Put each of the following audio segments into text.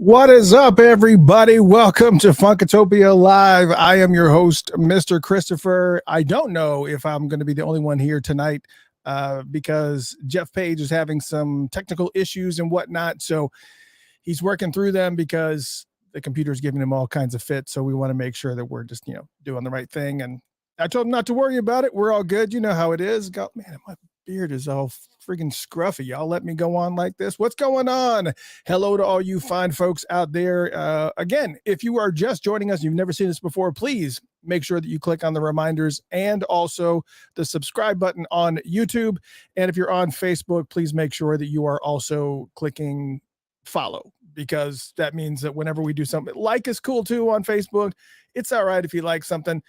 What is up, everybody? Welcome to Funkatopia Live. I am your host, Mr. Christopher. I don't know if I'm going to be the only one here tonight because Jeff Page is having some technical issues and whatnot. So he's working through them because the computer's giving him all kinds of fits. So we want to make sure that we're just, doing the right thing. And I told him not to worry about it. We're all good. You know how it is. Man, my beard is all freaking scruffy. Y'all let me go on like this. What's going on? Hello to all you fine folks out there. Again, if you are just joining us, you've never seen this before, please make sure that you click on the reminders and also the subscribe button on YouTube. And if you're on Facebook, please make sure that you are also clicking follow, because that means that whenever we do something, like is cool too on Facebook. It's all right if you like something,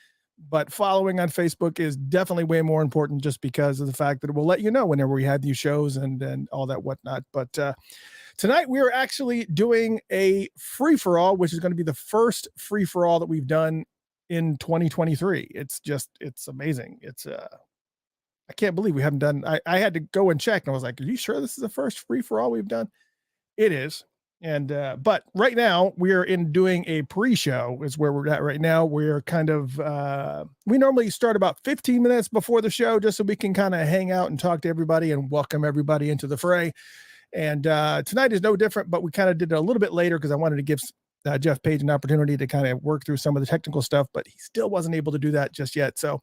but following on Facebook is definitely way more important, just because of the fact that it will let you know whenever we have new shows and all that whatnot. But tonight we are actually doing a free-for-all, which is going to be the first free-for-all that we've done in 2023. It's amazing. I can't believe we haven't done, I had to go and check and I was like, are you sure this is the first free-for-all we've done? It is. And but right now we're doing a pre-show is where we're at right now. We're kind of we normally start about 15 minutes before the show, just so we can kind of hang out and talk to everybody and welcome everybody into the fray. And tonight is no different, but we kind of did it a little bit later because I wanted to give Jeff Page an opportunity to kind of work through some of the technical stuff, but he still wasn't able to do that just yet. So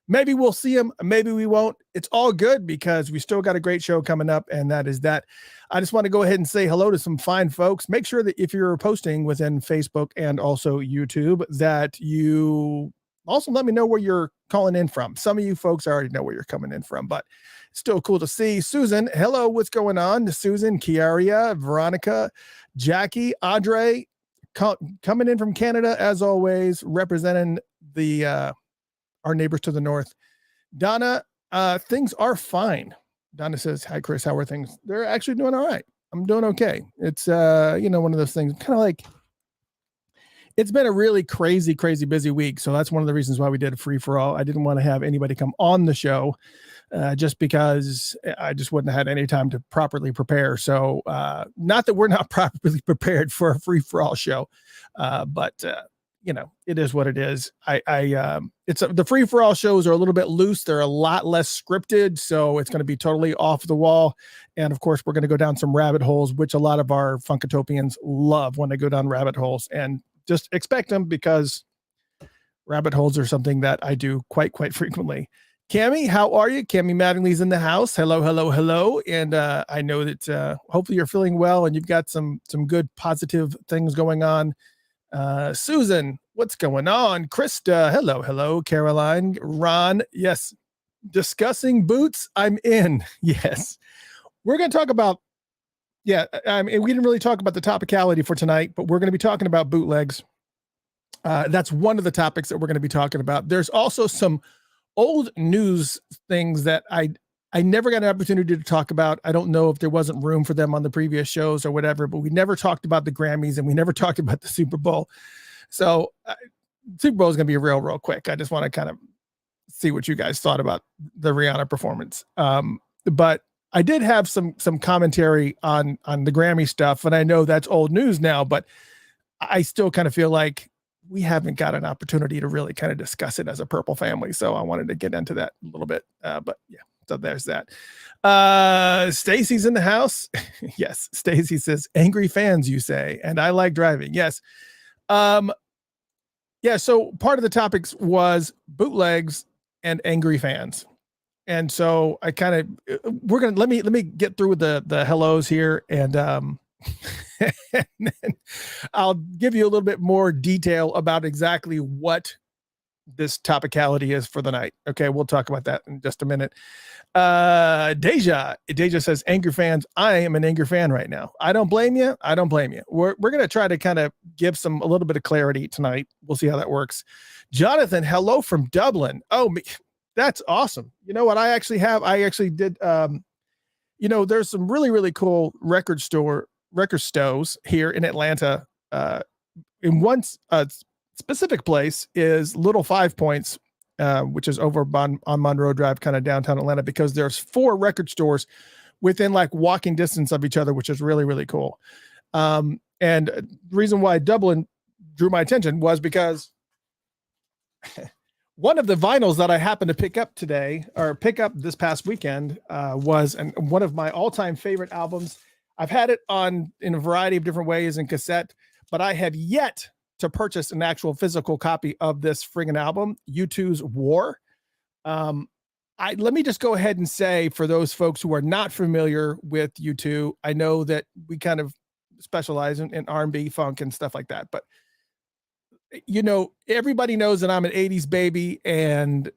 maybe we'll see him, maybe we won't. It's all good because we still got a great show coming up, and that is that. I just want to go ahead and say hello to some fine folks. Make sure that if you're posting within Facebook and also YouTube, that you also let me know where you're calling in from. Some of you folks already know where you're coming in from, but it's still cool to see. Susan, hello, what's going on? Susan, Kiaria, Veronica, Jackie, Audrey, coming in from Canada, as always, representing the our neighbors to the north. Donna, things are fine. Donna says, hi, Chris, how are things? They're actually doing all right. I'm doing okay. It's, one of those things, kind of like, it's been a really crazy busy week. So that's one of the reasons why we did a free for all. I didn't want to have anybody come on the show just because I just wouldn't have had any time to properly prepare. So not that we're not properly prepared for a free for all show, but it is what it is. The free for all shows are a little bit loose. They're a lot less scripted. So it's going to be totally off the wall. And of course, we're going to go down some rabbit holes, which a lot of our Funkatopians love when they go down rabbit holes, and just expect them, because rabbit holes are something that I do quite frequently. Cammie, how are you? Cammie Mattingly's in the house. Hello. And I know that hopefully you're feeling well and you've got some good positive things going on. Susan, what's going on? Krista, hello. Caroline, Ron, yes. Discussing boots, I'm in. Yes. We're going to talk about, we didn't really talk about the topicality for tonight, but we're going to be talking about bootlegs. That's one of the topics that we're going to be talking about. There's also some old news things that I never got an opportunity to talk about. I don't know if there wasn't room for them on the previous shows or whatever, but we never talked about the Grammys and we never talked about the Super Bowl. So Super Bowl is going to be real quick. I just want to kind of see what you guys thought about the Rihanna performance. But I did have some commentary on the Grammy stuff, and I know that's old news now, but I still kind of feel like we haven't got an opportunity to really kind of discuss it as a Purple family. So I wanted to get into that a little bit. But yeah. So there's that. Stacy's in the house. Yes. Stacy says, angry fans, you say, and I like driving. Yes. So part of the topics was bootlegs and angry fans. And so I kind of, let me get through with the hellos here. And, and then I'll give you a little bit more detail about exactly what this topicality is for the night. Okay, we'll talk about that in just a minute. Deja says, angry fans, I am an angry fan right now. I don't blame you. We're going to try to kind of give a little bit of clarity tonight. We'll see how that works. Jonathan, hello from Dublin. Oh, that's awesome. You know what I actually did, there's some really cool record stores here in Atlanta. In one specific place is Little 5 Points, which is over on Monroe Drive, kind of downtown Atlanta, because there's 4 record stores within like walking distance of each other, which is really cool. And And the reason why Dublin drew my attention was because one of the vinyls that I happened to pick up this past weekend was one of my all-time favorite albums. I've had it in a variety of different ways in cassette, but I have yet to purchase an actual physical copy of this friggin' album, U2's War. Let me just go ahead and say, for those folks who are not familiar with U2, I know that we kind of specialize in R&B, funk, and stuff like that, but everybody knows that I'm an 80s baby, and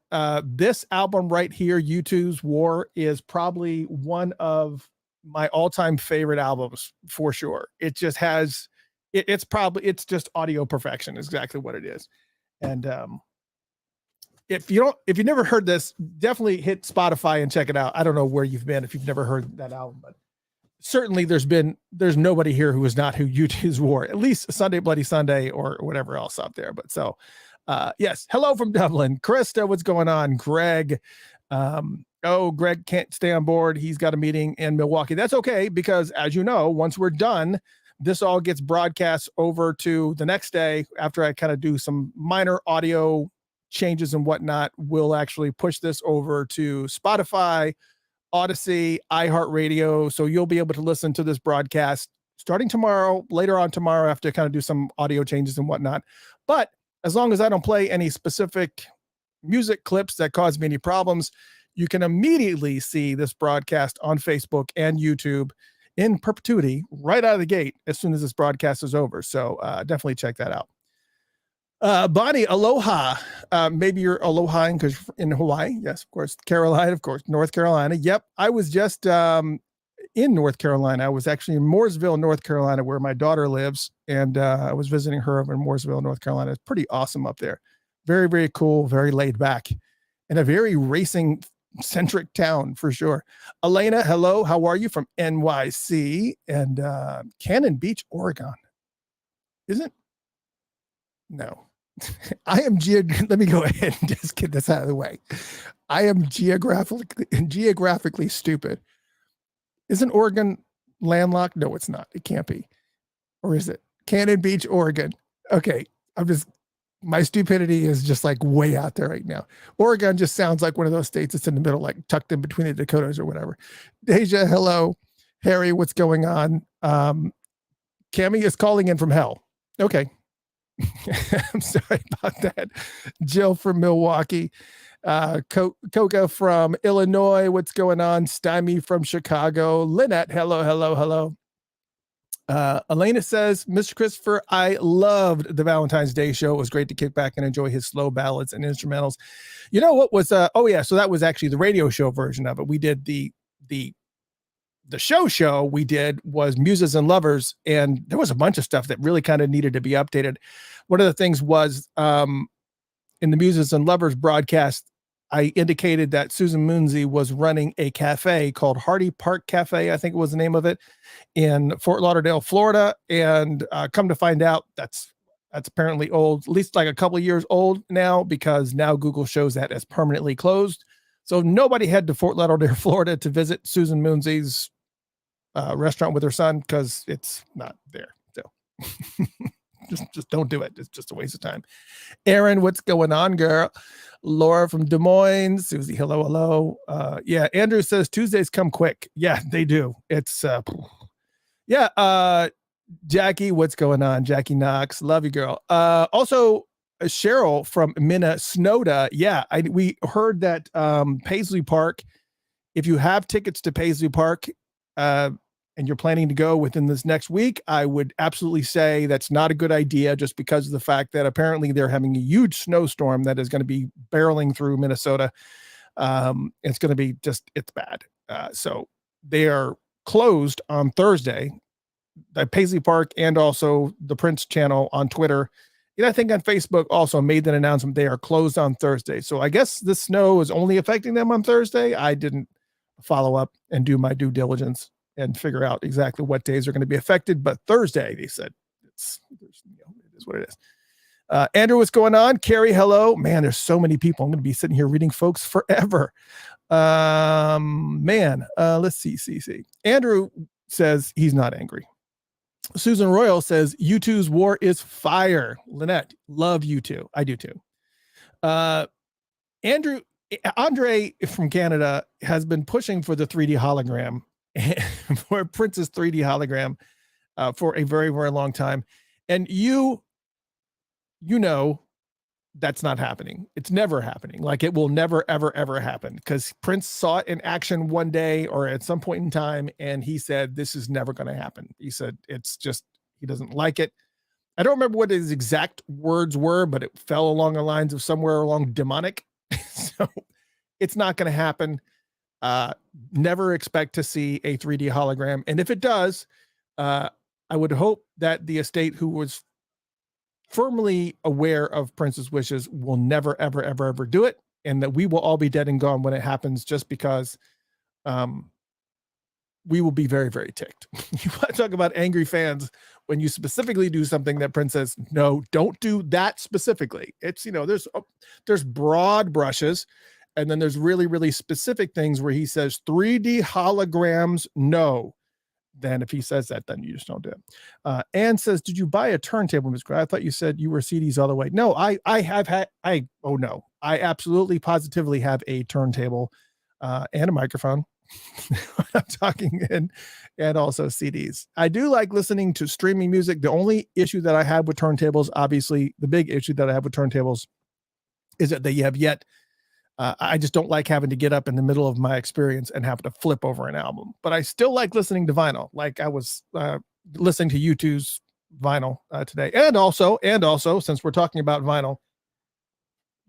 this album right here, U2's War, is probably one of my all-time favorite albums for sure. It just has, it's just audio perfection, is exactly what it is. And if you've never heard this, definitely hit Spotify and check it out. I don't know where you've been if you've never heard that album, but certainly there's nobody here who is not who U2's War, at least Sunday Bloody Sunday or whatever else out there. But so, yes. Hello from Dublin. Krista, what's going on? Greg. Greg can't stay on board. He's got a meeting in Milwaukee. That's okay, because as you know, once we're done, this all gets broadcast over to the next day after I kind of do some minor audio changes and whatnot. We'll actually push this over to Spotify, Odyssey, iHeartRadio. So you'll be able to listen to this broadcast starting later on tomorrow, after kind of do some audio changes and whatnot. But as long as I don't play any specific music clips that cause me any problems, you can immediately see this broadcast on Facebook and YouTube in perpetuity right out of the gate as soon as this broadcast is over. So definitely check that out. Bonnie, aloha. Maybe you're alohaing because in Hawaii. Yes, of course. Carolina, of course. North Carolina. Yep. I was just in North Carolina. I was actually in Mooresville, North Carolina, where my daughter lives. And I was visiting her over in Mooresville, North Carolina. It's pretty awesome up there. Very, very cool. Very laid back. And a very racing centric town for sure. Elena, hello. How are you? From NYC and Cannon Beach, Oregon. Isn't? No. Let me go ahead and just get this out of the way. I am geographically stupid. Isn't Oregon landlocked? No, it's not. It can't be. Or is it? Cannon Beach, Oregon. Okay. My stupidity is just like way out there right now. Oregon just sounds like one of those states that's in the middle, like tucked in between the Dakotas or whatever. Deja, hello. Harry, what's going on? Cammie is calling in from hell. Okay. I'm sorry about that. Jill from Milwaukee, Coca from Illinois. What's going on? Stymie from Chicago. Lynette, hello. Elena says, Mr. Christopher, I loved the Valentine's Day show. It was great to kick back and enjoy his slow ballads and instrumentals. You know what was, so that was actually the radio show version of it. We did the show we did was Muses and Lovers, and there was a bunch of stuff that really kind of needed to be updated. One of the things was in the Muses and Lovers broadcast, I indicated that Susan Moonsey was running a cafe called Hardy Park Cafe, I think it was the name of it, in Fort Lauderdale, Florida. And come to find out, that's apparently old, at least like a couple of years old now, because now Google shows that as permanently closed. So nobody head to Fort Lauderdale, Florida to visit Susan Moonsey's restaurant with her son, because it's not there. So just don't do it. It's just a waste of time. Aaron, what's going on, girl? Laura from Des Moines. Susie, hello. Yeah, Andrew says Tuesdays come quick. Yeah, they do. It's Jackie, what's going on? Jackie Knox, love you, girl. Also Cheryl from Minnesota. Yeah, we heard that Paisley Park, if you have tickets to Paisley Park and you're planning to go within this next week, I would absolutely say that's not a good idea, just because of the fact that apparently they're having a huge snowstorm that is going to be barreling through Minnesota. It's going to be it's bad. So they are closed on Thursday, the Paisley Park, and also the Prince channel on Twitter. And I think on Facebook also made that announcement. They are closed on Thursday. So I guess the snow is only affecting them on Thursday. I didn't follow up and do my due diligence and figure out exactly what days are going to be affected. But Thursday, they said it is what it is. Andrew, what's going on? Carrie, hello. Man, there's so many people. I'm going to be sitting here reading folks forever. Let's see. Andrew says he's not angry. Susan Royal says U2's War is fire. Lynette, love U2. I do too. Andre from Canada has been pushing for the 3D hologram, for Prince's 3D hologram, for a very, very long time. And you know, that's not happening. It's never happening. Like, it will never, ever, ever happen, because Prince saw it in action one day or at some point in time, and he said, this is never going to happen. He said, it's just, he doesn't like it. I don't remember what his exact words were, but it fell along the lines of somewhere along demonic. So it's not going to happen. Never expect to see a 3D hologram. And if it does, I would hope that the estate, who was firmly aware of Prince's wishes, will never, ever, ever, ever do it. And that we will all be dead and gone when it happens, just because we will be very, very ticked. You want to talk about angry fans when you specifically do something that Prince says, no, don't do that specifically. It's, you know, there's broad brushes, and then there's really, really specific things where he says 3D holograms, no. Then if he says that, then you just don't do it. Anne says, did you buy a turntable, Ms. Gray? I thought you said you were CDs all the way. No, I absolutely positively have a turntable and a microphone. I'm talking, and also CDs. I do like listening to streaming music. The only issue that I have with turntables, obviously the big issue that I have with turntables, is that they have yet I just don't like having to get up in the middle of my experience and have to flip over an album. But I still like listening to vinyl. Like I was listening to U2's vinyl today. And also, since we're talking about vinyl,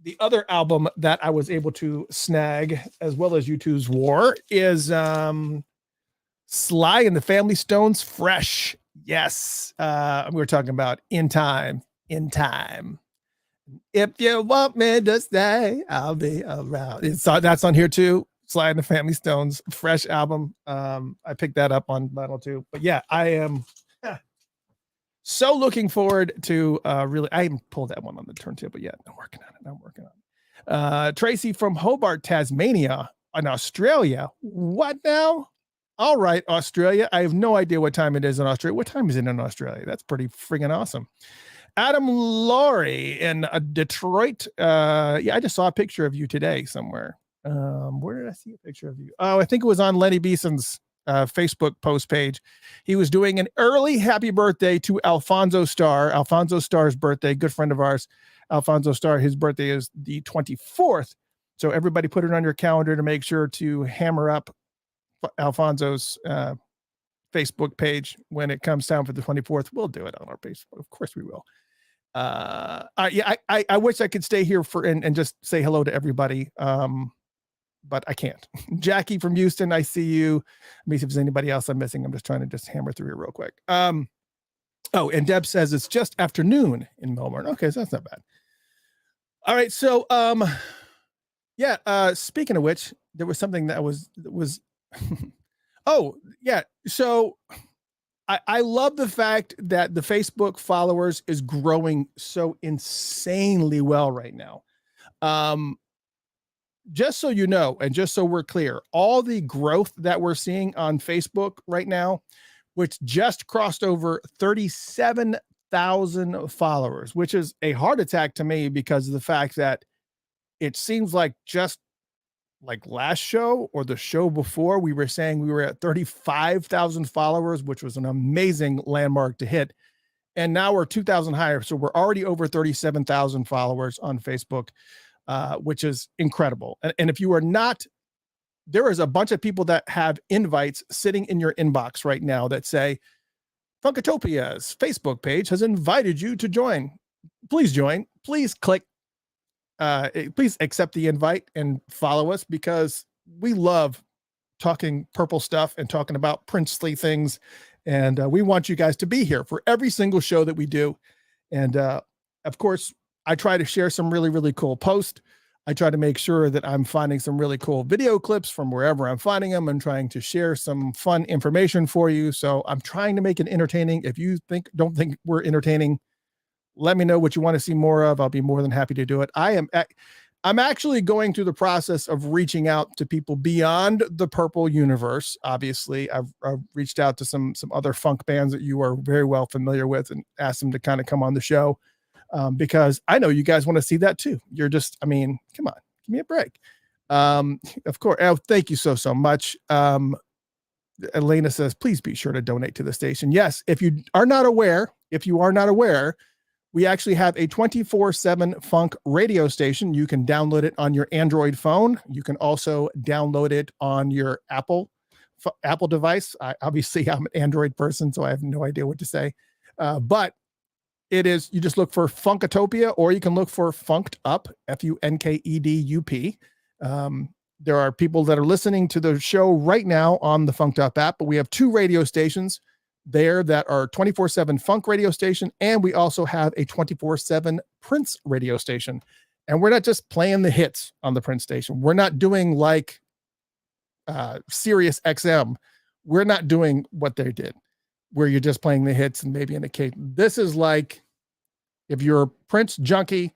the other album that I was able to snag, as well as U2's War, is Sly and the Family Stones Fresh. Yes. We were talking about In Time. If you want me to stay, I'll be around. That's on here too. Sly and the Family Stones Fresh album. I picked that up on vinyl too. But yeah, I am so looking forward to really. I haven't pulled that one on the turntable yet. I'm working on it. Tracy from Hobart, Tasmania, in Australia. What now? All right, Australia. I have no idea what time it is in Australia. What time is it in Australia? That's pretty friggin' awesome. Adam Laurie in Detroit. Yeah, I just saw a picture of you today somewhere. Where did I see a picture of you? Oh, I think it was on Lenny Beeson's Facebook post page. He was doing an early happy birthday to Alfonso Starr. Alfonso Starr's birthday, good friend of ours. Alfonso Starr, his birthday is the 24th. So everybody put it on your calendar to make sure to hammer up Alfonso's Facebook page when it comes down for the 24th. We'll do it on our page. Of course we will. I wish I could stay here and just say hello to everybody. But I can't. Jackie from Houston, I see you. Let me see if there's anybody else I'm missing. I'm just trying to just hammer through here real quick. Oh, and Deb says it's just afternoon in Melbourne. Okay, so that's not bad. All right, so speaking of which, there was something that was oh, yeah. So I love the fact that the Facebook followers is growing so insanely well right now. Just so you know, and just so we're clear, all the growth that we're seeing on Facebook right now, which just crossed over 37,000 followers, which is a heart attack to me because of the fact that it seems like just like last show or the show before, we were saying we were at 35,000 followers, which was an amazing landmark to hit. And now we're 2,000 higher. So we're already over 37,000 followers on Facebook, which is incredible. And if you are not, there is a bunch of people that have invites sitting in your inbox right now that say, Funkatopia's Facebook page has invited you to join. Please join. Please click. Please accept the invite and follow us, because we love talking purple stuff and talking about princely things. And we want you guys to be here for every single show that we do. And of course, I try to share some really, really cool posts. I try to make sure that I'm finding some really cool video clips from wherever I'm finding them and trying to share some fun information for you. So I'm trying to make it entertaining. If you don't think we're entertaining, let me know what you want to see more of. I'll be more than happy to do it. I'm actually going through the process of reaching out to people beyond the Purple universe. Obviously, I've reached out to some other funk bands that you are very well familiar with and asked them to kind of come on the show, because I know you guys want to see that too. You're just, I mean, come on, give me a break. Of course. Oh, thank you so much. Elena says, please be sure to donate to the station. Yes, if you are not aware, we actually have a 24/7 funk radio station. You can download it on your Android phone. You can also download it on your Apple device. Obviously, I'm an Android person, so I have no idea what to say. But it is, you just look for Funkatopia, or you can look for Funked Up, FUNKEDUP. There are people that are listening to the show right now on the Funked Up app, but we have 2 radio stations there that are 24/7 funk radio station, and we also have a 24/7 Prince radio station. And we're not just playing the hits on the Prince station. We're not doing like Sirius XM. We're not doing what they did, where you're just playing the hits and maybe an occasion. This is like, if you're a Prince junkie,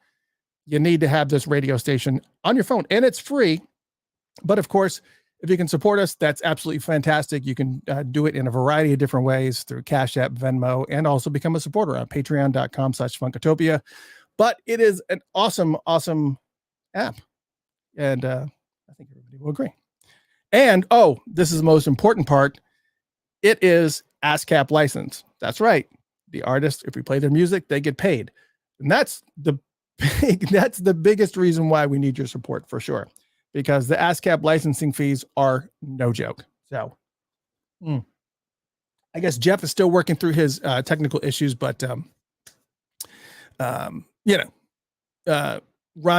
you need to have this radio station on your phone, and it's free. But of course, if you can support us, that's absolutely fantastic. You can do it in a variety of different ways through Cash App, Venmo, and also become a supporter on patreon.com/Funkatopia. But it is an awesome, awesome app. And I think everybody will agree. And, oh, this is the most important part. It is ASCAP license. That's right. The artist, if we play their music, they get paid. And that's the biggest reason why we need your support, for sure, because the ASCAP licensing fees are no joke. So I guess Jeff is still working through his technical issues, but Ron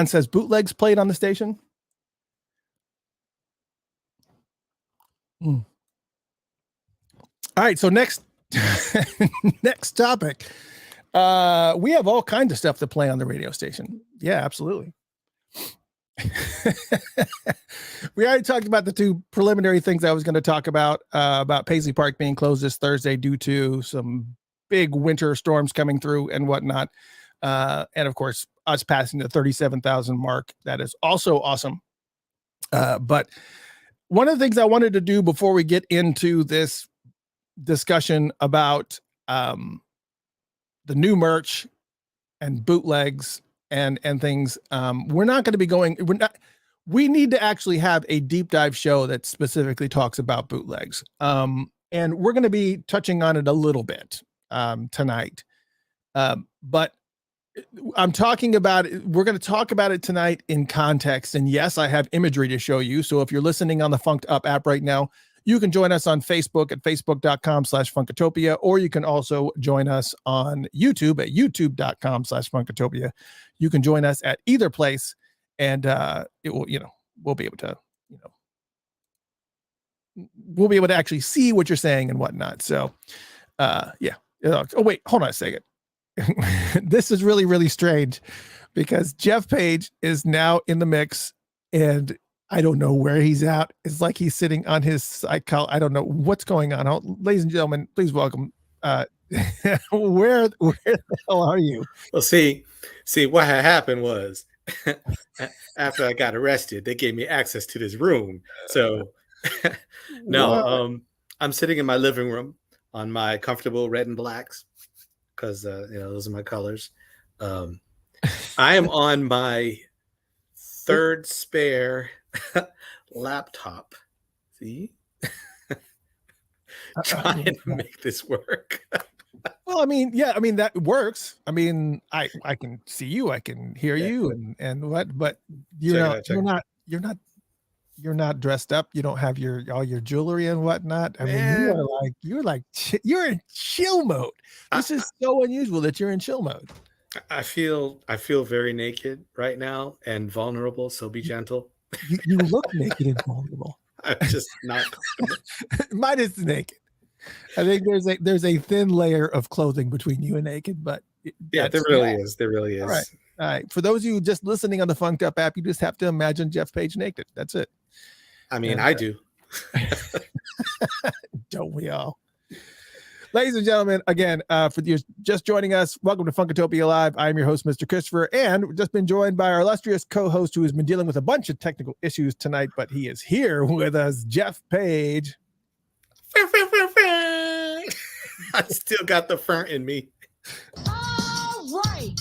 says Bootlegs played on the station. All right, so next topic. We have all kinds of stuff to play on the radio station. Yeah, absolutely. We already talked about the 2 preliminary things I was going to talk about Paisley Park being closed this Thursday due to some big winter storms coming through and whatnot. And of course, us passing the 37,000 mark. That is also awesome. But one of the things I wanted to do before we get into this discussion about the new merch and bootlegs and things, we're not going to be going, we need to actually have a deep dive show that specifically talks about bootlegs. And we're going to be touching on it a little bit tonight. But I'm talking about it. We're going to talk about it tonight in context. And yes, I have imagery to show you. So if you're listening on the Funked Up app right now, you can join us on Facebook at facebook.com/Funkatopia, or you can also join us on YouTube at youtube.com/Funkatopia. You can join us at either place, and it will, we'll be able to, we'll be able to actually see what you're saying and whatnot. So, yeah. Oh, wait, hold on a second. This is really, really strange because Jeff Page is now in the mix, and I don't know where he's at. It's like he's sitting on his cycle. I don't know what's going on. Ladies and gentlemen, please welcome. Where the hell are you? Well, see, what had happened was after I got arrested, they gave me access to this room. So no, I'm sitting in my living room on my comfortable red and blacks because those are my colors. I am on my 3rd spare laptop. See, trying to make this work. Well, I mean, yeah, I mean that works. I mean, I can see you, I can hear you, and what, but you're not dressed up. You don't have all your jewelry and whatnot. I mean, you're in chill mode. This is so unusual that you're in chill mode. I feel very naked right now and vulnerable. So be gentle. You look naked and vulnerable. I'm just not comfortable. Mine is naked. I think there's a thin layer of clothing between you and naked, but yeah, there really is. There really is. All right. For those of you just listening on the Funked Up app, you just have to imagine Jeff Page naked. That's it. I mean, I do. Don't we all? Ladies and gentlemen, again, for you just joining us, welcome to Funkatopia Live. I am your host, Mr. Christopher, and we've just been joined by our illustrious co-host who has been dealing with a bunch of technical issues tonight, but he is here with us, Jeff Page. I still got the front in me. All right.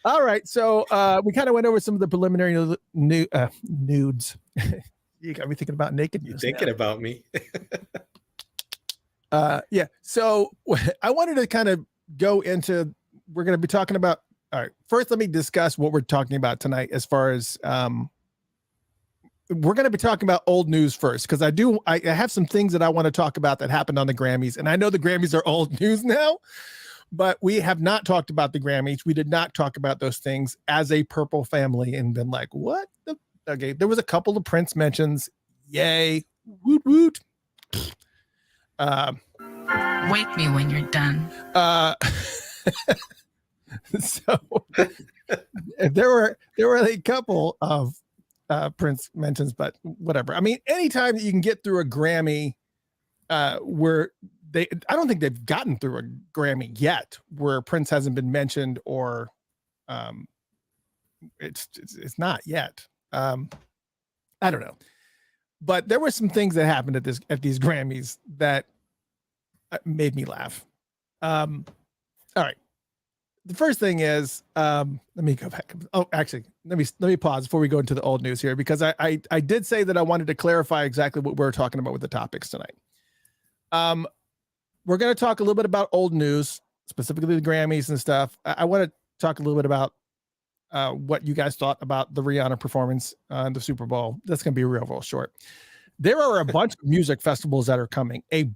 All right, so we kind of went over some of the preliminary nudes. You got me thinking about naked news. You're thinking about me. Yeah. So I wanted to kind of go into, we're going to be talking about, all right, first, let me discuss what we're talking about tonight as far as, we're going to be talking about old news first, because I have some things that I want to talk about that happened on the Grammys. And I know the Grammys are old news now, but we have not talked about the Grammys. We did not talk about those things as a Purple family and been like, what the? Okay, there was a couple of Prince mentions. Yay. Woot woot. Wake me when you're done. So there were a couple of Prince mentions, but whatever. I mean, anytime that you can get through a Grammy, where I don't think they've gotten through a Grammy yet where Prince hasn't been mentioned, or it's not yet. I don't know, but there were some things that happened at these Grammys that made me laugh. All right. The first thing is, let me go back. Oh, actually, let me pause before we go into the old news here, because I did say that I wanted to clarify exactly what we're talking about with the topics tonight. We're going to talk a little bit about old news, specifically the Grammys and stuff. I want to talk a little bit about what you guys thought about the Rihanna performance in the Super Bowl. That's going to be real short. There are a bunch of music festivals that are coming, and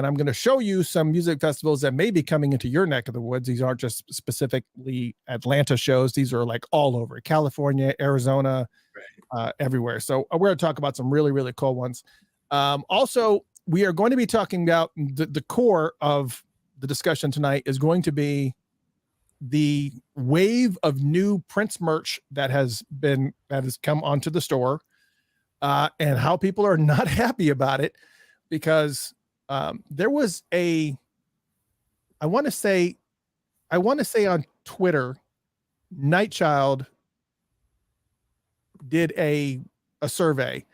I'm going to show you some music festivals that may be coming into your neck of the woods. These aren't just specifically Atlanta shows. These are like all over California, Arizona, everywhere. So we're going to talk about some really, really cool ones. Also, we are going to be talking about the core of the discussion tonight is going to be the wave of new Prince merch that has come onto the store, and how people are not happy about it, because there was I want to say on Twitter, Nightchild did a survey,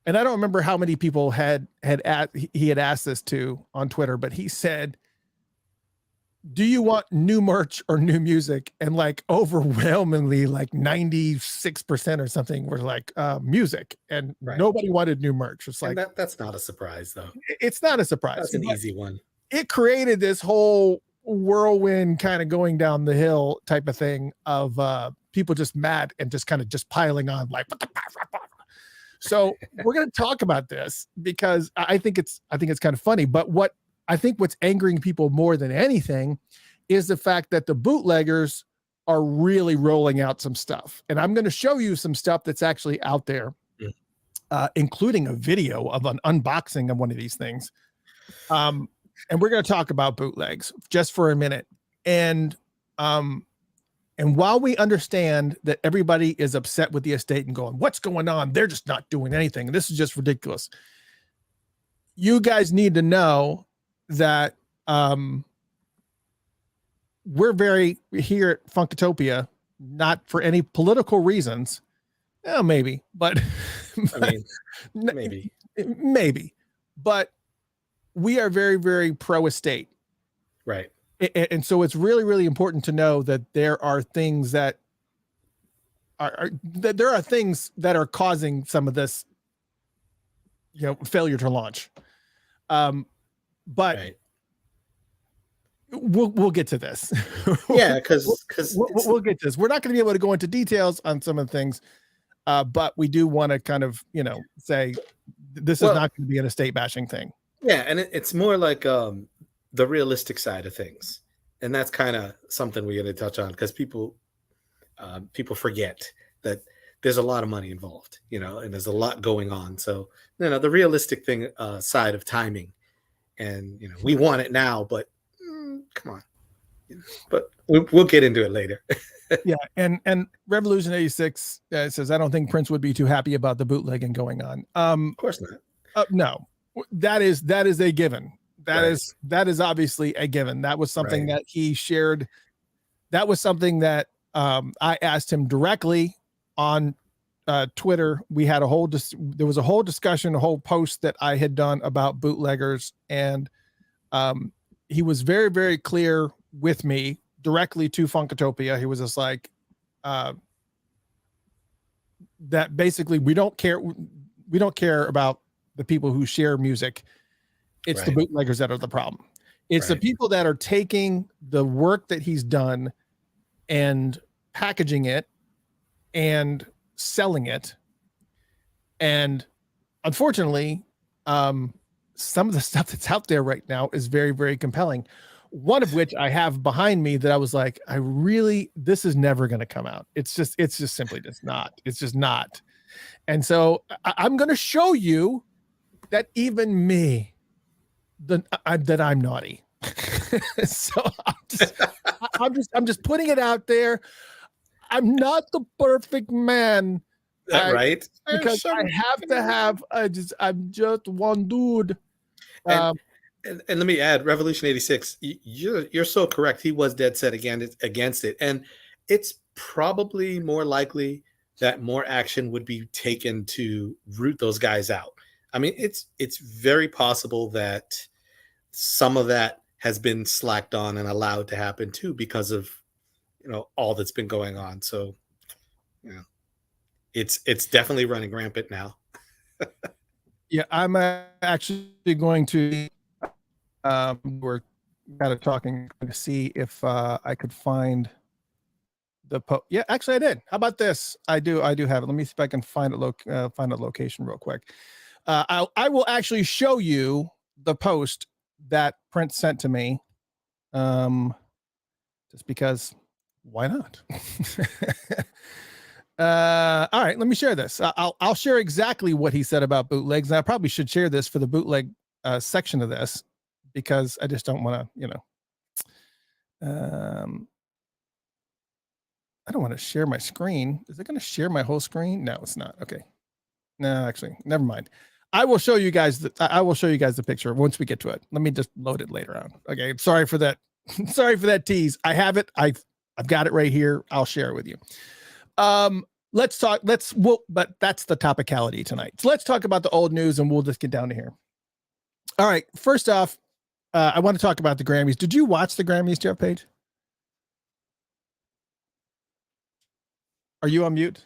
and I don't remember how many people he had asked this to on Twitter, but he said, do you want new merch or new music? And like overwhelmingly, like 96% or something were like music, and nobody wanted new merch. It's like, that's not a surprise though. It's not a surprise. That's an easy one. It created this whole whirlwind kind of going down the hill type of thing of people just mad and just kind of just piling on like, what the. So we're going to talk about this because I think it's kind of funny, but what's angering people more than anything is the fact that the bootleggers are really rolling out some stuff. And I'm going to show you some stuff that's actually out there, including a video of an unboxing of one of these things. And we're going to talk about bootlegs just for a minute. And while we understand that everybody is upset with the estate and going, what's going on? They're just not doing anything. This is just ridiculous. You guys need to know that we're here at Funkatopia, not for any political reasons. Maybe, but I mean, maybe, but we are very, very pro estate. Right. And so it's really, really important to know that there are things that are causing some of this, failure to launch. But we'll get to this. Yeah, because we'll get to this. We're not going to be able to go into details on some of the things, but we do want to kind of say this is not going to be an estate bashing thing. Yeah, and it's more like the realistic side of things, and that's kind of something we're going to touch on, because people forget that there's a lot of money involved, and there's a lot going on. So the realistic thing side of timing. And we want it now, but come on. But we'll get into it later. Yeah, and Revolution 86 says, I don't think Prince would be too happy about the bootlegging going on. Of course not. No, that is a given. That is obviously a given. That was something that he shared. That was something that I asked him directly on Twitter. We had there was a whole discussion, a whole post that I had done about bootleggers, and he was very, very clear with me directly to Funkatopia. He was just like, that basically we don't care about the people who share music. It's the bootleggers that are the problem. It's the people that are taking the work that he's done and packaging it and selling it. And unfortunately, some of the stuff that's out there right now is very, very compelling. One of which I have behind me that I was like, this is never going to come out. It's just simply just not. It's just not. And so I'm going to show you that even me, that I'm naughty. So I'm just putting it out there. I'm not the perfect man. Right. Because I have to have, I'm just one dude. And let me add, Revolution 86, you're so correct. He was dead set against it. And it's probably more likely that more action would be taken to root those guys out. I mean, it's very possible that some of that has been slacked on and allowed to happen too, because of, all that's been going on. So, it's definitely running rampant now. Yeah, I'm actually going to, we're kind of talking to see if I could find the yeah, actually I did. How about this? I do have it. Let me see if I can find find a location real quick. I will actually show you the post that Prince sent to me. Just because, why not? All right, let me share this. I'll share exactly what he said about bootlegs. And I probably should share this for the bootleg section of this, because I just don't want to, I don't want to share my screen. Is it going to share my whole screen? No, it's not. Okay. No, actually, never mind. I will show you guys the picture once we get to it. Let me just load it later on. Okay. Sorry for that. Sorry for that tease. I have it. I've got it right here. I'll share it with you. But that's the topicality tonight. So let's talk about the old news and we'll just get down to here. All right. First off, I want to talk about the Grammys. Did you watch the Grammys, Jeff Page? Are you on mute?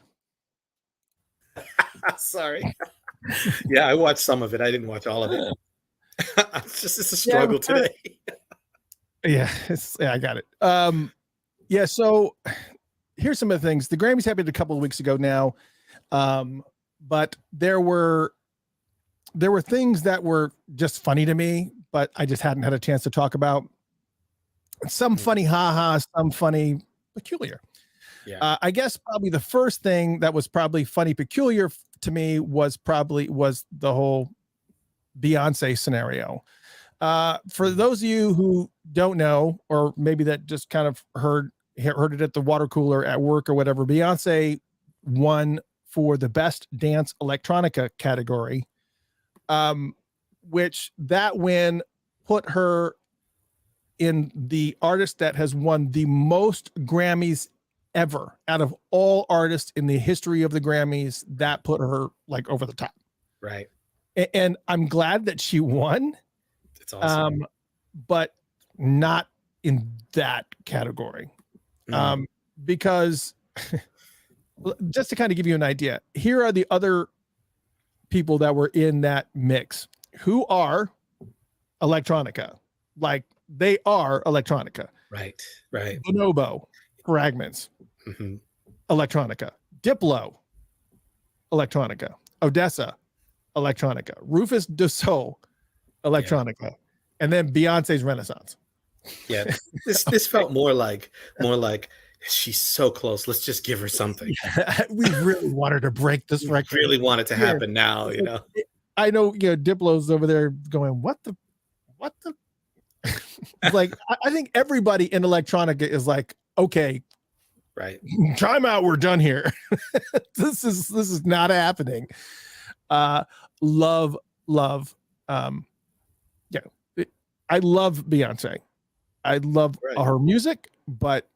Sorry. Yeah, I watched some of it. I didn't watch all of it. It's a struggle today. Yeah, I got it. Yeah, so here's some of the things. The Grammys happened a couple of weeks ago now, but there were things that were just funny to me, but I just hadn't had a chance to talk about. Some funny ha-ha, some funny peculiar. Yeah. I guess probably the first thing that was probably funny peculiar to me was the whole Beyonce scenario. For those of you who don't know, or maybe that just kind of heard it at the water cooler at work or whatever, Beyonce won for the best dance electronica category, which that win put her in the artist that has won the most Grammys ever out of all artists in the history of the Grammys. That put her like over the top. Right. And I'm glad that she won. It's awesome. But not in that category. Because just to kind of give you an idea, here are the other people that were in that mix who are electronica. Like they are electronica. Right. Bonobo, Fragments, electronica. Diplo, electronica. Odessa, electronica. Rufus Du Sol, electronica. Yeah. And then Beyonce's Renaissance. Yeah, this felt more like she's so close. Let's just give her something. Yeah, we really want her to break this record. We really want it to happen now. I know. Diplo's over there going, what the. Like, I think everybody in electronica is like, okay, right. Time out. We're done here. This is not happening. Love love, yeah, I love Beyonce. I love her music, but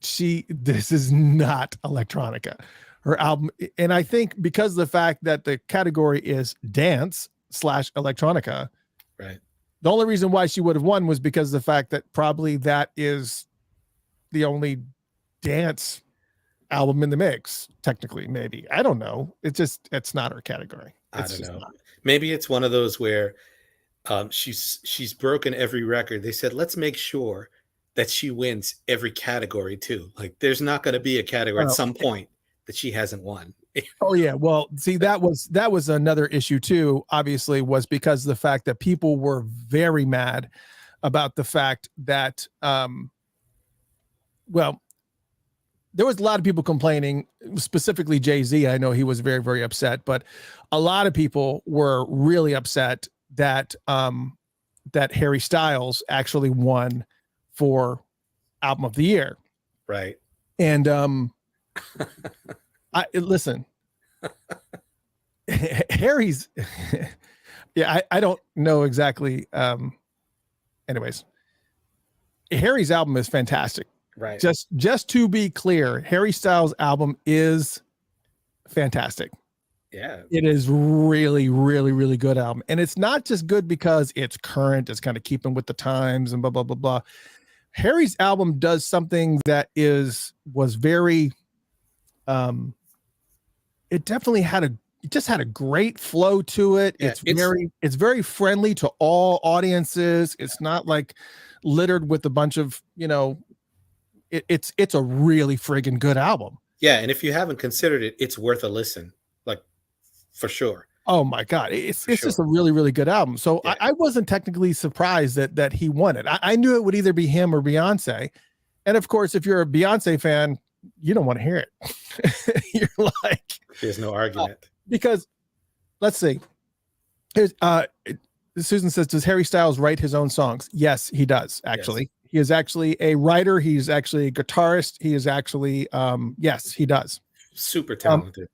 this is not electronica. Her album, and I think because of the fact that the category is dance / electronica, right. The only reason why she would have won was because of the fact that probably that is the only dance album in the mix, technically, maybe. I don't know. It's not her category. I don't know. Maybe it's one of those where she's broken every record. They said, let's make sure that she wins every category too. Like there's not going to be a category at some point that she hasn't won. Oh yeah. Well, see, that was another issue too, obviously, was because of the fact that people were very mad about the fact that well, there was a lot of people complaining, specifically Jay-Z. I know he was very, very upset, but a lot of people were really upset that that Harry Styles actually won for Album of the Year. Right. And listen, Harry's yeah, I don't know exactly. Anyways, Harry's album is fantastic. Right. Just to be clear, Harry Styles' album is fantastic. Yeah. It is really, really, really good album. And it's not just good because it's current, it's kind of keeping with the times and blah, blah, blah, blah. Harry's album does something that was very it definitely just had a great flow to it. Yeah, it's very friendly to all audiences. It's not like littered with a bunch of, it's a really friggin' good album. Yeah, and if you haven't considered it, it's worth a listen, like for sure. Oh my God, it's just a really, really good album. So yeah. I wasn't technically surprised that he won it. I knew it would either be him or Beyonce, and of course, if you're a Beyonce fan, you don't want to hear it. You're like, there's no argument because let's see. Here's Susan says, does Harry Styles write his own songs? Yes, he does. Actually, yes. He is actually a writer. He's actually a guitarist. He is actually, yes, he does. Super talented.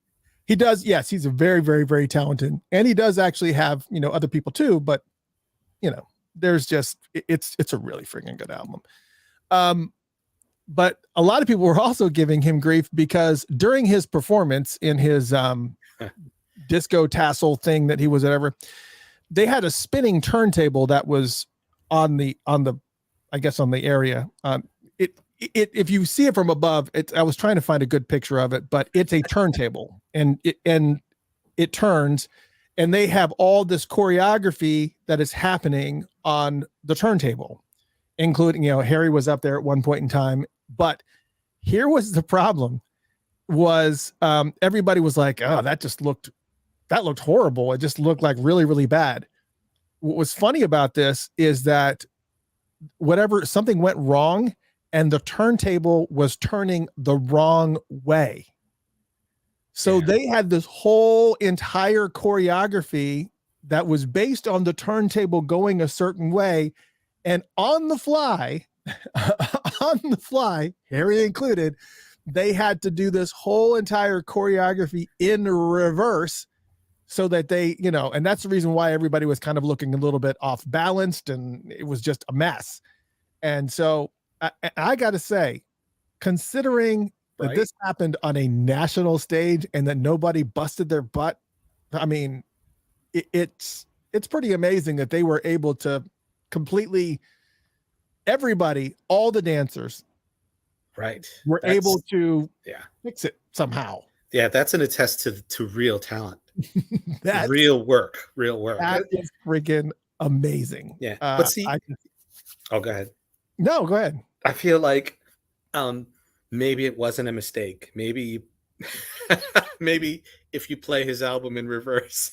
He does. Yes, he's a very, very, very talented, and he does actually have, other people too. But, there's just it's a really freaking good album. But a lot of people were also giving him grief because during his performance in his disco tassel thing that he was whatever, they had a spinning turntable that was on the I guess on the area. If you see it from above, I was trying to find a good picture of it, but it's a turntable and it turns, and they have all this choreography that is happening on the turntable, including, Harry was up there at one point in time. But here was the problem was everybody was like, oh, that looked horrible. It just looked like really, really bad. What was funny about this is that something went wrong and the turntable was turning the wrong way. So they had this whole entire choreography that was based on the turntable going a certain way. And on the fly, Harry included, they had to do this whole entire choreography in reverse so that they, and that's the reason why everybody was kind of looking a little bit off balanced and it was just a mess. And so I got to say, considering that this happened on a national stage and that nobody busted their butt, I mean, it's pretty amazing that they were able to completely, everybody, all the dancers, were able to fix it somehow. Yeah, that's an attest to real talent. real work. That is freaking amazing. Yeah, but see, go ahead. No, go ahead. I feel like maybe it wasn't a mistake. Maybe if you play his album in reverse,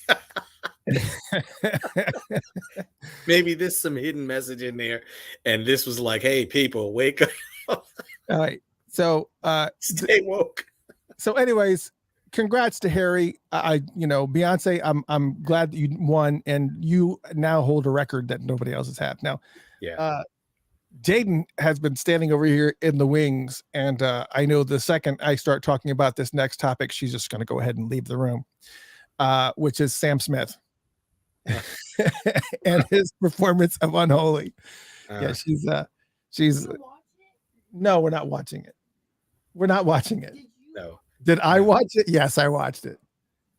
maybe there's some hidden message in there, and this was like, "Hey, people, wake up!" All right, so stay woke. So, anyways, congrats to Harry. Beyonce, I'm glad that you won, and you now hold a record that nobody else has had. Now, Jaden has been standing over here in the wings, and I know the second I start talking about this next topic, she's just going to go ahead and leave the room, which is Sam Smith. and his performance of Unholy. Yeah, she's no, we're not watching it. We're not watching it. No. Did I watch it? Yes, I watched it.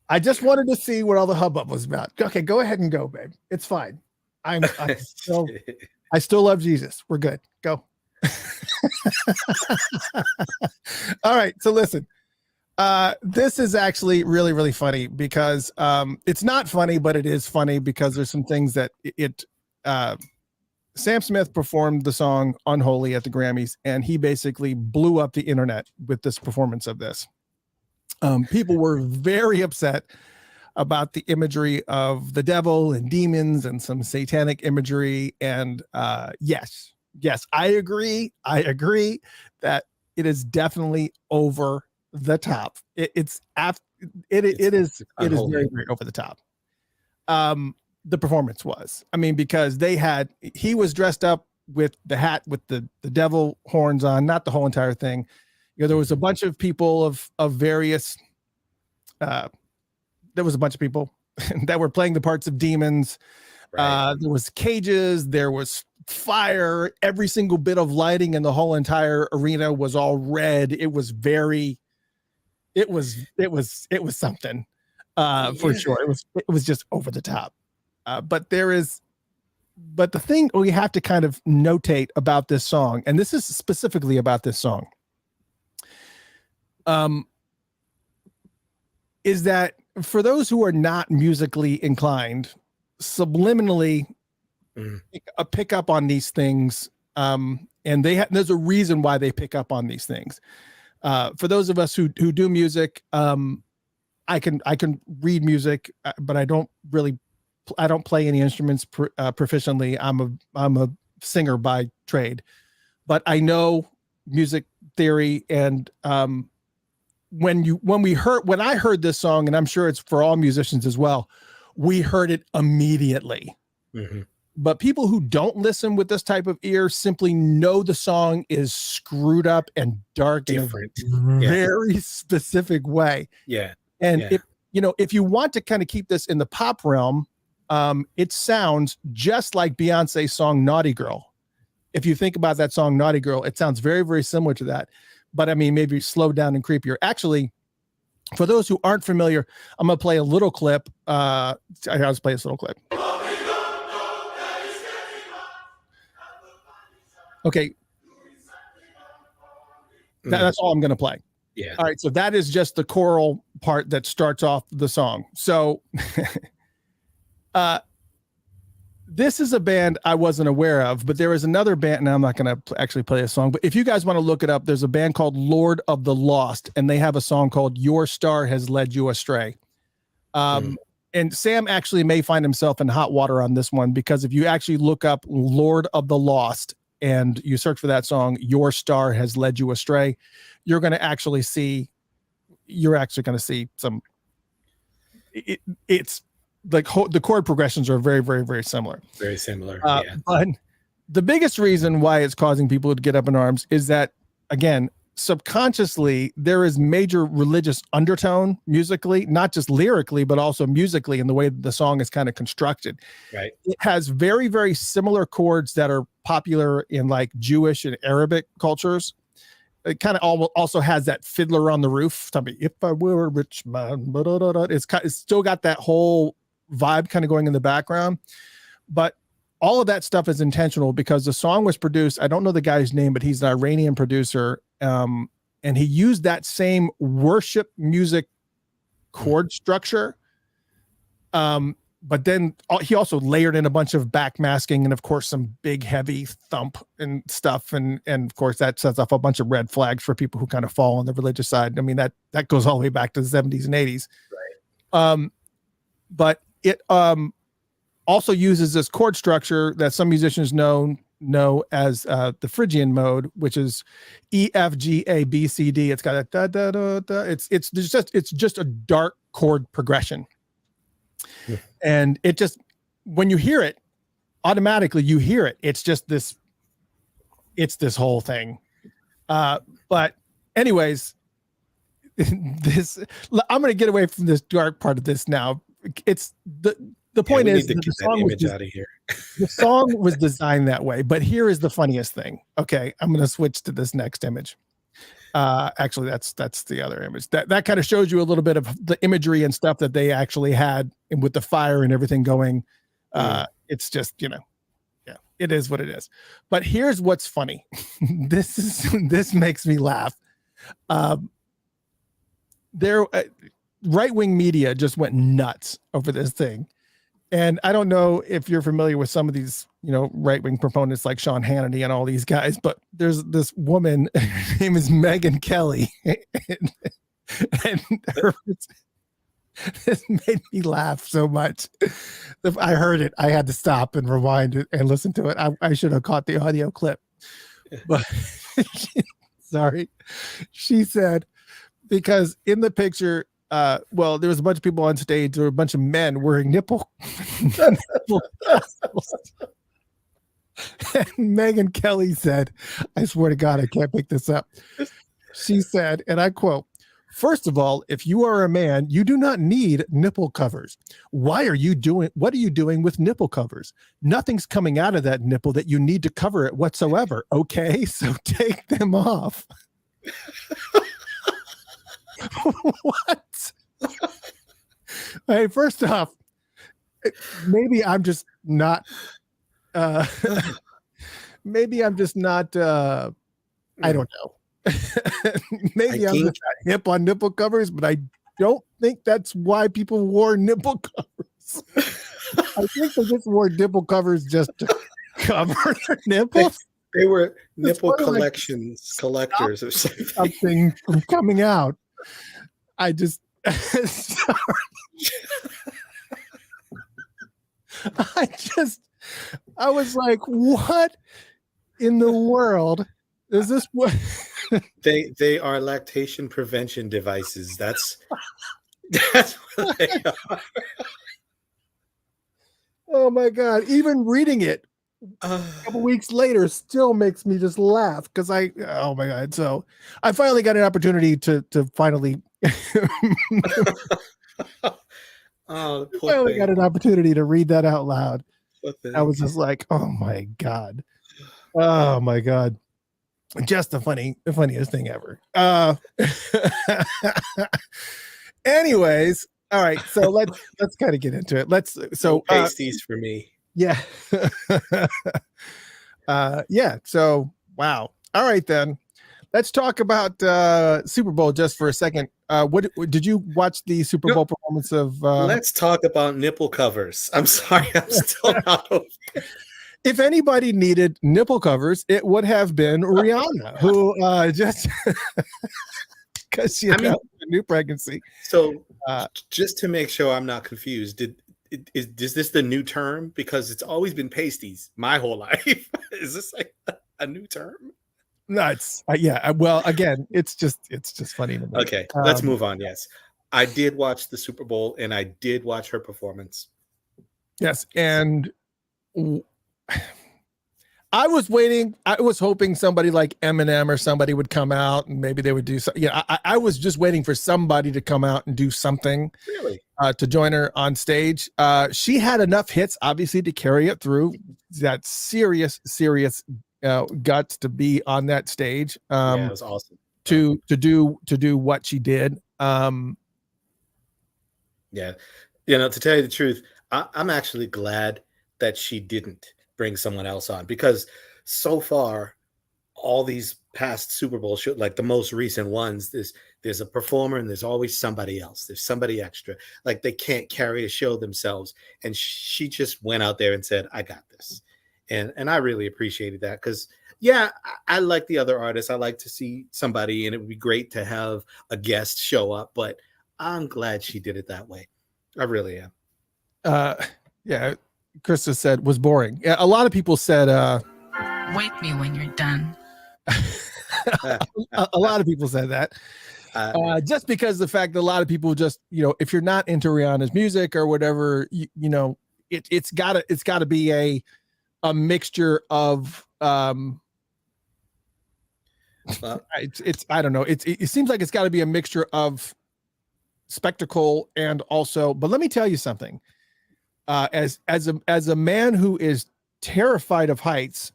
I just wanted to see what all the hubbub was about. Okay, go ahead and go, babe. It's fine. I still love Jesus. We're good. Go. All right. So listen, this is actually really, really funny because it's not funny, but it is funny because there's some things that Sam Smith performed the song Unholy at the Grammys, and he basically blew up the internet with this performance of this. People were very upset about the imagery of the devil and demons and some satanic imagery. And yes, I agree. I agree that it is definitely over the top. It is very, very over the top. The performance was, I mean, because he was dressed up with the hat with the devil horns on, not the whole entire thing. You know, there was a bunch of people of various, there was a bunch of people that were playing the parts of demons. Right. There was cages, there was fire, every single bit of lighting in the whole entire arena was all red. It was something, for sure. It was just over the top. But the thing we have to kind of notate about this song, and this is specifically about this song, is that for those who are not musically inclined, subliminally pick up on these things, and there's a reason why they pick up on these things. For those of us who do music, I can read music, but I don't play any instruments proficiently. I'm a singer by trade, but I know music theory. And when I heard this song, and I'm sure it's for all musicians as well, we heard it immediately. Mm-hmm. But people who don't listen with this type of ear simply know the song is screwed up and dark different in a very specific way. Yeah. And if you want to kind of keep this in the pop realm, it sounds just like Beyonce's song Naughty Girl. If you think about that song Naughty Girl, it sounds very, very similar to that. But I mean, maybe slowed down and creepier. Actually, for those who aren't familiar, I'm going to play a little clip. I'll just play this little clip. Okay. That's all I'm going to play. Yeah. All right. So that is just the choral part that starts off the song. So this is a band I wasn't aware of, but there is another band. Now I'm not going to actually play a song, but if you guys want to look it up, there's a band called Lord of the Lost, and they have a song called Your Star Has Led You Astray. And Sam actually may find himself in hot water on this one, because if you actually look up Lord of the Lost and you search for that song, Your Star Has Led You Astray, you're going to actually see some, it's like the chord progressions are very, very, very similar. Very similar. But the biggest reason why it's causing people to get up in arms is that, again, subconsciously, there is major religious undertone musically, not just lyrically, but also musically in the way that the song is kind of constructed. Right. It has very, very similar chords that are popular in like Jewish and Arabic cultures. It kind of also has that Fiddler on the Roof. Tell me if I were a rich man. It's still got that whole vibe kind of going in the background, but all of that stuff is intentional because the song was produced. I don't know the guy's name, but he's an Iranian producer. And he used that same worship music chord structure. But then he also layered in a bunch of backmasking and of course some big heavy thump and stuff. And of course that sets off a bunch of red flags for people who kind of fall on the religious side. I mean, that goes all the way back to the 70s and 80s. Right. But it also uses this chord structure that some musicians know as the Phrygian mode, which is E, F, G, A, B, C, D. It's got a da da da da. It's just a dark chord progression. Yeah. And it just, when you hear it, automatically you hear it. It's just this whole thing. But anyways, I'm going to get away from this dark part of this now. It's The point we is need to that get that image out of here. the song was designed that way. But here is the funniest thing. Okay, I'm going to switch to this next image. Actually, that's the other image. That kind of shows you a little bit of the imagery and stuff that they actually had with the fire and everything going. It's just, yeah, it is what it is. But here's what's funny. This makes me laugh. Right-wing media just went nuts over this thing. And I don't know if you're familiar with some of these, right-wing proponents like Sean Hannity and all these guys, but there's this woman, her name is Megan Kelly. and this made me laugh so much. If I heard it, I had to stop and rewind it and listen to it. I should have caught the audio clip. But sorry. She said, because in the picture, there was a bunch of people on stage. There were a bunch of men wearing nipple tassels. And Megan Kelly said, I swear to God, I can't pick this up. She said, and I quote, "First of all, if you are a man, you do not need nipple covers. What are you doing with nipple covers? Nothing's coming out of that nipple that you need to cover it whatsoever. Okay, so take them off." What? Hey, first off, maybe I'm just not I don't know. Maybe I'm just not hip on nipple covers, but I don't think that's why people wore nipple covers. I think they just wore nipple covers just to cover their nipples. They were nipple collectors or something from coming out. I just sorry. I was like, what in the world is this? What they are lactation prevention devices. That's what they are. Oh my God. Even reading it a couple weeks later still makes me just laugh because oh my God. So I finally got an opportunity to finally got an opportunity to read that out loud. I was just like, oh my God. Just the funniest thing ever. Anyways, all right. So let's kind of get into it. Pasties for me. Yeah. Yeah. So wow. All right then. Let's talk about Super Bowl just for a second. What did you watch the Super Bowl performance of? Let's talk about nipple covers. I'm sorry, I'm still not over. If anybody needed nipple covers, it would have been Rihanna, who just because she had a new pregnancy. So, just to make sure I'm not confused, is this the new term? Because it's always been pasties my whole life. Is this like a new term? Nuts. Yeah. Well, again, it's just funny to me. Okay, let's move on. Yes, I did watch the Super Bowl and I did watch her performance. Yes, and I was waiting. I was hoping somebody like Eminem or somebody would come out and maybe they would do something. Yeah, I was just waiting for somebody to come out and do something. Really? To join her on stage. She had enough hits, obviously, to carry it through. That serious guts to be on that stage. Yeah, it was awesome. To do what she did. Yeah, to tell you the truth, I'm actually glad that she didn't bring someone else on, because so far all these past Super Bowl shows, like the most recent ones, there's a performer and there's always somebody else. There's somebody extra. Like they can't carry a show themselves. And she just went out there and said, I got this. And I really appreciated that because, yeah, I like the other artists. I like to see somebody, and it would be great to have a guest show up. But I'm glad she did it that way. I really am. Yeah, Krista said was boring. Yeah, a lot of people said, wake me when you're done. A lot of people said that. Just because the fact that a lot of people just, if you're not into Rihanna's music or whatever, it's gotta be a mixture of I don't know. It seems like it's got to be a mixture of spectacle and also, but let me tell you something. As a man who is terrified of heights,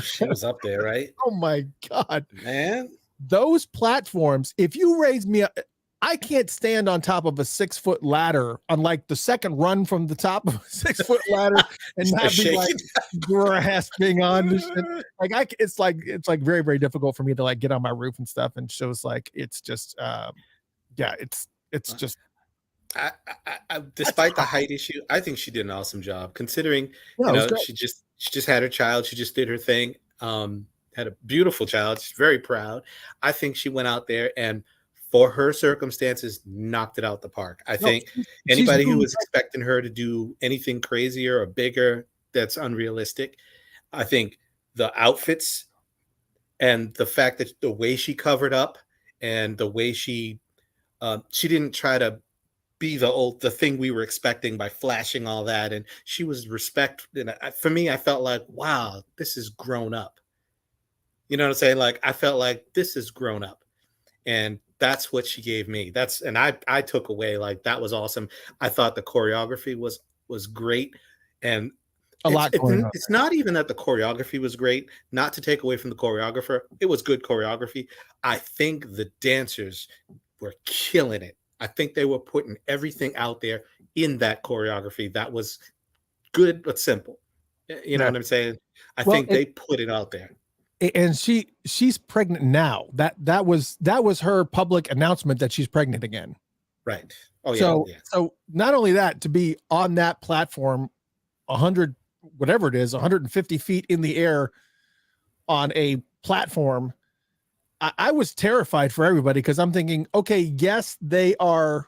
She was up there, right? oh my God, Man. those platforms, if you raise me up, I can't stand on top of a 6-foot ladder on like the second run from the top of a 6-foot ladder and not be like grasping on the shit. Like it's like very, very difficult for me to like get on my roof and stuff. And shows like it's just it's just despite the height issue, I think she did an awesome job considering she just had her child, she just did her thing. Had a beautiful child. She's very proud. I think she went out there and for her circumstances, knocked it out the park. I think anybody who was expecting her to do anything crazier or bigger, that's unrealistic. I think the outfits and the fact that the way she covered up and the way she didn't try to be the thing we were expecting by flashing all that. And she was respectful. And for me, I felt like, wow, this is grown up. You know what I'm saying? Like, I felt like this is grown up. And that's what she gave me. I took away, like, that was awesome. I thought the choreography was great. And it's not even that the choreography was great, not to take away from the choreographer. It was good choreography. I think the dancers were killing it. I think they were putting everything out there in that choreography that was good but simple. You know what I'm saying? I think they put it out there. And she's pregnant now. That was her public announcement that she's pregnant again. Right. Oh yeah. So not only that, to be on that platform, 100 whatever it is, 150 feet in the air on a platform, I was terrified for everybody because I'm thinking, okay, yes, they are.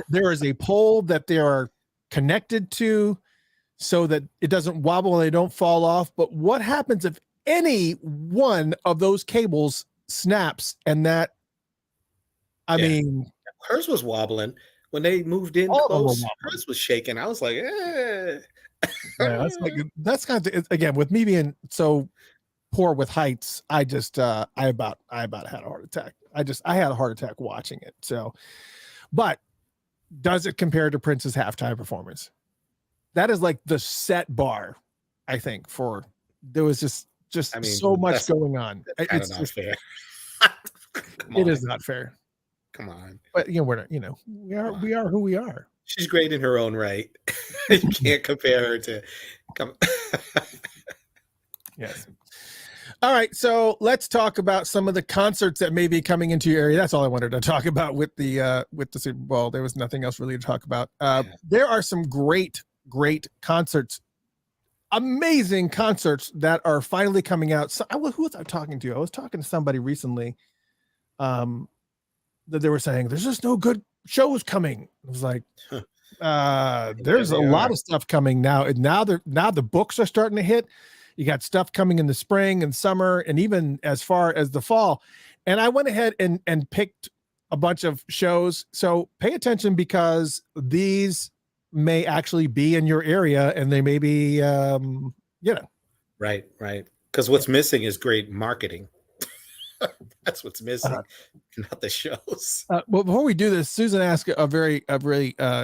There is a pole that they are connected to, so that it doesn't wobble and they don't fall off. But what happens if any one of those cables snaps and that? I mean, hers was wobbling when they moved in close. Hers was shaking. I was like, eh. Yeah, that's kind of, again, with me being so poor with heights, I just I about had a heart attack. I had a heart attack watching it. So, but does it compare to Prince's halftime performance? That is like the set bar, I think. There was just so much going on. It's not fair. It is not fair. Come on. But we are who we are. She's great in her own right. You can't compare her to Yes. All right, so let's talk about some of the concerts that may be coming into your area. That's all I wanted to talk about with the Super Bowl. There was nothing else really to talk about. There are some great concerts, amazing concerts that are finally coming out. So, who was I talking to? I was talking to somebody recently that they were saying there's just no good shows coming. I was like, there's a lot of stuff coming now. And now the books are starting to hit. You got stuff coming in the spring and summer and even as far as the fall. And I went ahead and picked a bunch of shows. So pay attention because these may actually be in your area and they may be, Right. Because what's missing is great marketing. That's what's missing, not the shows. Well, before we do this, Susan asked a very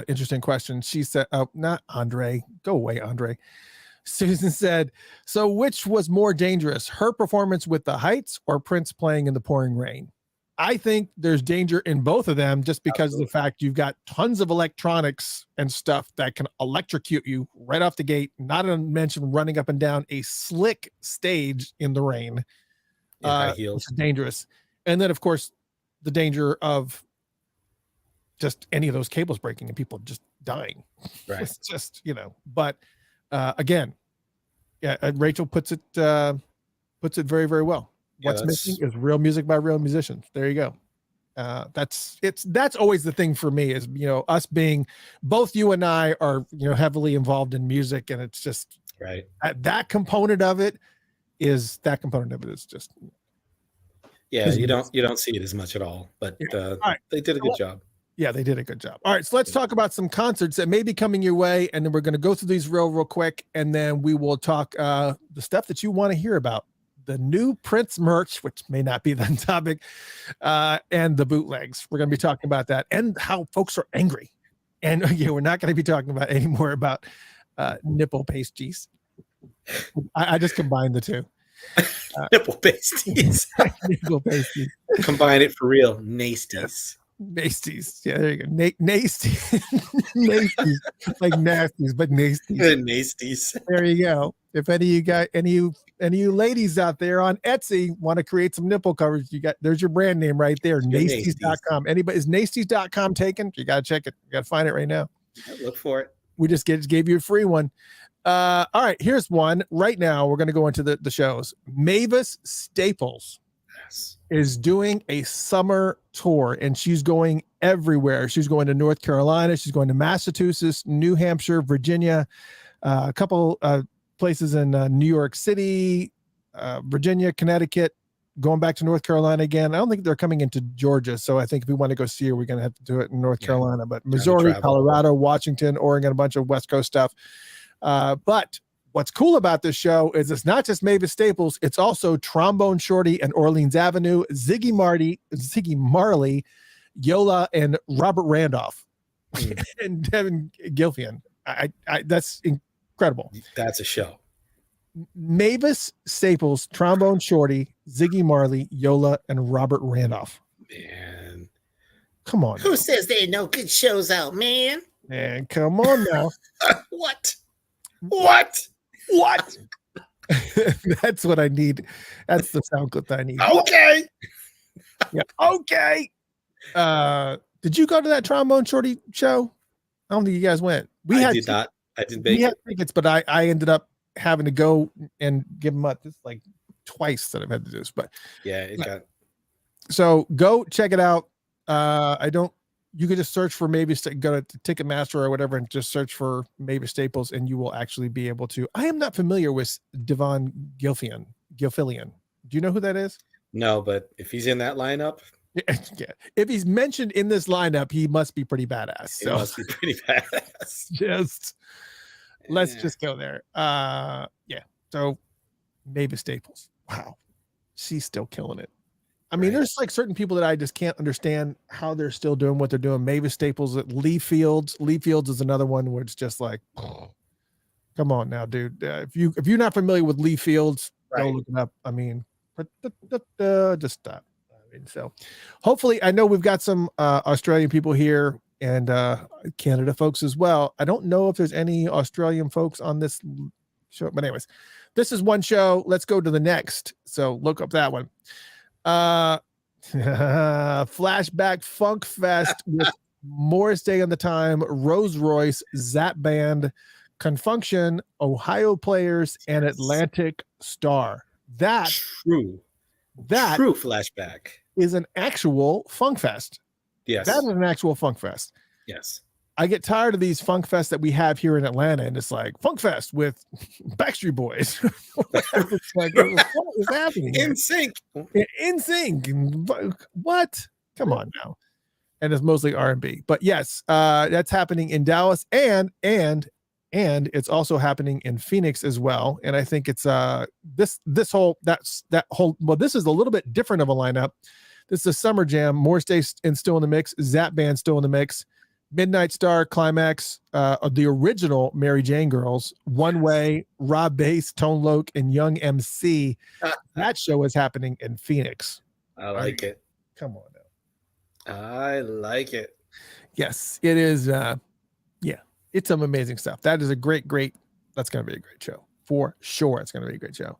interesting question. She said, not Andre, go away, Andre. Susan said, so which was more dangerous, her performance with the heights or Prince playing in the pouring rain? I think there's danger in both of them just because of the fact you've got tons of electronics and stuff that can electrocute you right off the gate, not to mention running up and down a slick stage in the rain. High heels. Which is dangerous. And then, of course, the danger of just any of those cables breaking and people just dying. Right. It's just, but again, Rachel puts it very, very well. What's missing is real music by real musicians. There you go. That's always the thing for me is, us being, both you and I are, heavily involved in music, and it's just right. That component of it is just. Yeah, you don't see it as much at all, but they did a good job. Yeah, they did a good job. All right, so let's talk about some concerts that may be coming your way, and then we're going to go through these real quick, and then we will talk the stuff that you want to hear about. The new Prince merch, which may not be the topic, and the bootlegs. We're going to be talking about that and how folks are angry. And yeah, we're not going to be talking about anymore about nipple pasties. I just combined the two. Nipple pasties. Nipple pasties. Combine it for real. Nasties. Nasties. Yeah, there you go. Nasties. Nasties. Like nasties, but nasties. Nasties. There you go. If any of you got any of you ladies out there on Etsy want to create some nipple coverage, there's your brand name right there. Nasties.com. Anybody is nasties.com taken? You gotta check it. You gotta find it right now. Look for it. We just gave you a free one. All right, here's one right now. We're gonna go into the shows. Mavis Staples is doing a summer tour, and she's going everywhere. She's going to North Carolina, she's going to Massachusetts, New Hampshire, Virginia, a couple places in New York City, Virginia, Connecticut, going back to North Carolina again. I don't think they're coming into Georgia, so I think if we want to go see her, we're going to have to do it in North Carolina. But Missouri, Colorado, Washington, Oregon, a bunch of West Coast stuff. But what's cool about this show is it's not just Mavis Staples, it's also Trombone Shorty and Orleans Avenue, Ziggy Marley, Yola, and Robert Randolph, and Devin Gilfian. That's incredible. That's a show. Mavis Staples, Trombone Shorty, Ziggy Marley, Yola, and Robert Randolph. Man, come on. Who says there ain't no good shows out, man? Man, come on now. What? That's what I need. That's the sound clip that I need. Okay. Yeah. Okay. Did you go to that Trombone Shorty show? I don't think you guys went. I did not. I didn't make it. We had tickets, but I ended up having to go and give them up. This like twice that I've had to do this, but yeah, it got. So go check it out. You could just search for Mavis, go to Ticketmaster or whatever, and just search for Mavis Staples, and you will actually be able to. I am not familiar with Devon Gilfillian. Do you know who that is? No, but if he's in that lineup, yeah. If he's mentioned in this lineup, he must be pretty badass. So he must be pretty badass. Let's just go there. Yeah. So Mavis Staples. Wow. She's still killing it. I mean, there's like certain people that I just can't understand how they're still doing what they're doing. Mavis Staples at Lee Fields. Lee Fields is another one where it's just like, come on now, dude. If you're not familiar with Lee Fields, go look it up. I mean, just stop. I mean, so hopefully, I know we've got some Australian people here and Canada folks as well. I don't know if there's any Australian folks on this show, but anyways, this is one show. Let's go to the next. So look up that one. Flashback Funk Fest with Morris Day on the Time, Rose Royce, Zap Band, Confunction, Ohio Players, and Atlantic Star. True flashback is an actual Funk Fest. Yes, that is an actual Funk Fest. Yes. I get tired of these Funk Fests that we have here in Atlanta, and it's like Funk Fest with Backstreet Boys. It's like, what is happening? In sync. What? Come on now. And it's mostly R&B. But yes, that's happening in Dallas, and it's also happening in Phoenix as well. And I think it's this is a little bit different of a lineup. This is a summer jam. Morris Day still in the mix. Zap Band still in the mix. Midnight Star, Climax, the original Mary Jane Girls, One Way, Rob Bass, Tone Loc, and Young MC. That show is happening in Phoenix. I like it. Come on now. I like it. Yes, it is. It's some amazing stuff. That is a great. That's going to be a great show for sure. It's going to be a great show.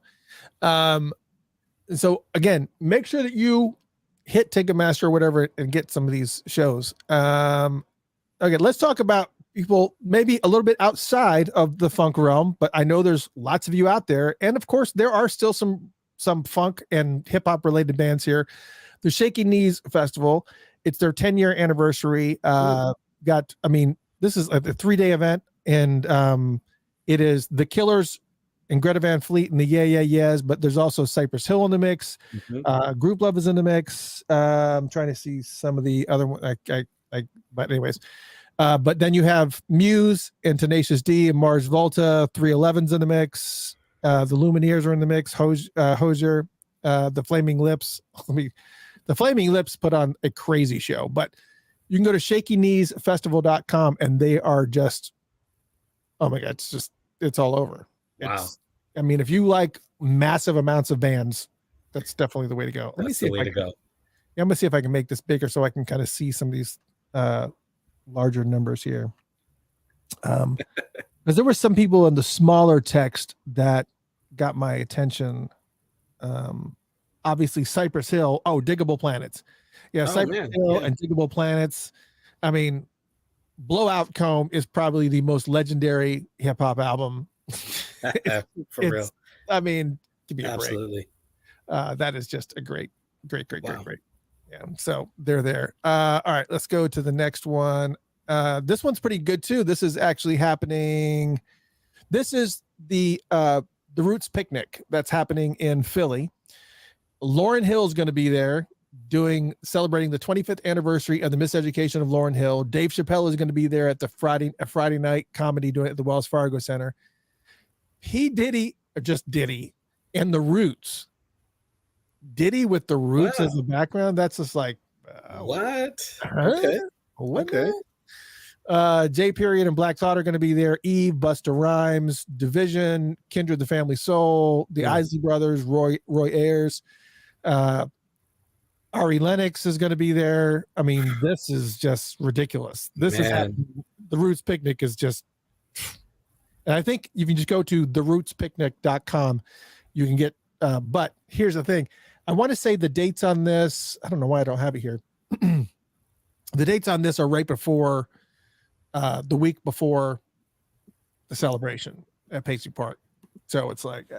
So again, make sure that you hit Ticketmaster or whatever and get some of these shows. Okay, let's talk about people maybe a little bit outside of the funk realm, but I know there's lots of you out there. And of course, there are still some funk and hip hop related bands here. The Shaky Knees Festival, it's their 10-year anniversary. This is a 3-day event, and it is The Killers and Greta Van Fleet and the Yeah Yeah Yeahs, but there's also Cypress Hill in the mix. Group Love is in the mix. I'm trying to see some of the other ones. But anyways, but then you have Muse and Tenacious D and Mars Volta, 311's in the mix. The Lumineers are in the mix. Hozier, the Flaming Lips. The Flaming Lips put on a crazy show, but You can go to shakykneesfestival.com and they are just, oh my God, it's all over. Wow. I mean, if you like massive amounts of bands, that's definitely the way to go. Let me see if I can, I'm gonna see if I can make this bigger so I can kind of see some of these larger numbers here. Because there were some people in the smaller text that got my attention. Obviously Cypress Hill. Oh, Diggable Planets. Yeah, Cypress Hill and Diggable Planets. I mean, Blowout Comb is probably the most legendary hip hop album. For real. I mean, give me a Absolutely. break. That is just a great. Yeah. So they're there. All right, let's go to the next one. This one's pretty good too. This is actually happening. This is the Roots Picnic that's happening in Philly. Lauryn Hill is going to be there celebrating the 25th anniversary of the Miseducation of Lauryn Hill. Dave Chappelle is going to be there at the Friday night comedy doing it at the Wells Fargo Center. Diddy, and the Roots. Diddy with the Roots as the background. That's just like what? Huh? Okay. J Period and Black Thought are going to be there. Eve, Busta Rhymes, Division, Kindred the Family Soul, the Isley Brothers, Roy Ayers, Ari Lennox is going to be there. I mean, this is just ridiculous. This is happening. The Roots Picnic is just, and I think if you just go to therootspicnic.com, you can get, but here's the thing. I want to say the dates on this, I don't know why I don't have it here. The dates on this are right before, the week before the celebration at Paisley Park. So it's like,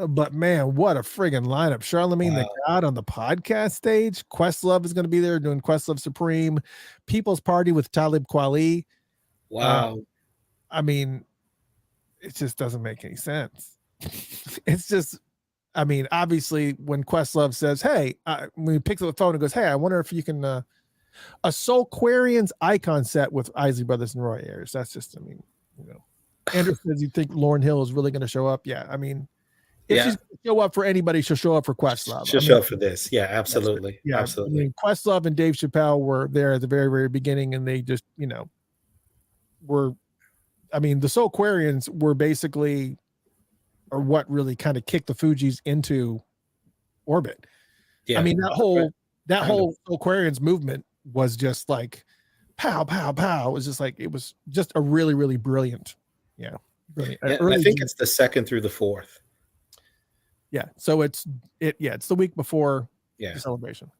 but man, what a friggin' lineup. Charlemagne the God on the podcast stage. Questlove is going to be there doing Questlove Supreme. People's Party with Talib Kweli. Wow. I mean, it just doesn't make any sense. It's just, I mean, obviously when Questlove says, hey, when he picks up the phone and goes, hey, I wonder if you can, a Soulquarians icon set with Isley Brothers and Roy Ayers. That's just, I mean, you know, Andrew says you think Lauryn Hill is really going to show up. Yeah. I mean, if she's going to show up for anybody, she'll show up for Questlove. She'll show up for this. Yeah, absolutely. Yeah, absolutely. I mean, Questlove and Dave Chappelle were there at the very, very beginning, and they just, you know, I mean, the Soulquarians were basically, or what really kind of kicked the Fugees into orbit. Yeah. I mean, that whole Soulquarians movement was just like pow, pow, pow. It was just like, it was just a really, really brilliant. Yeah. Brilliant. Yeah, I think it's the 2nd through the 4th. Yeah. So it's the week before the celebration.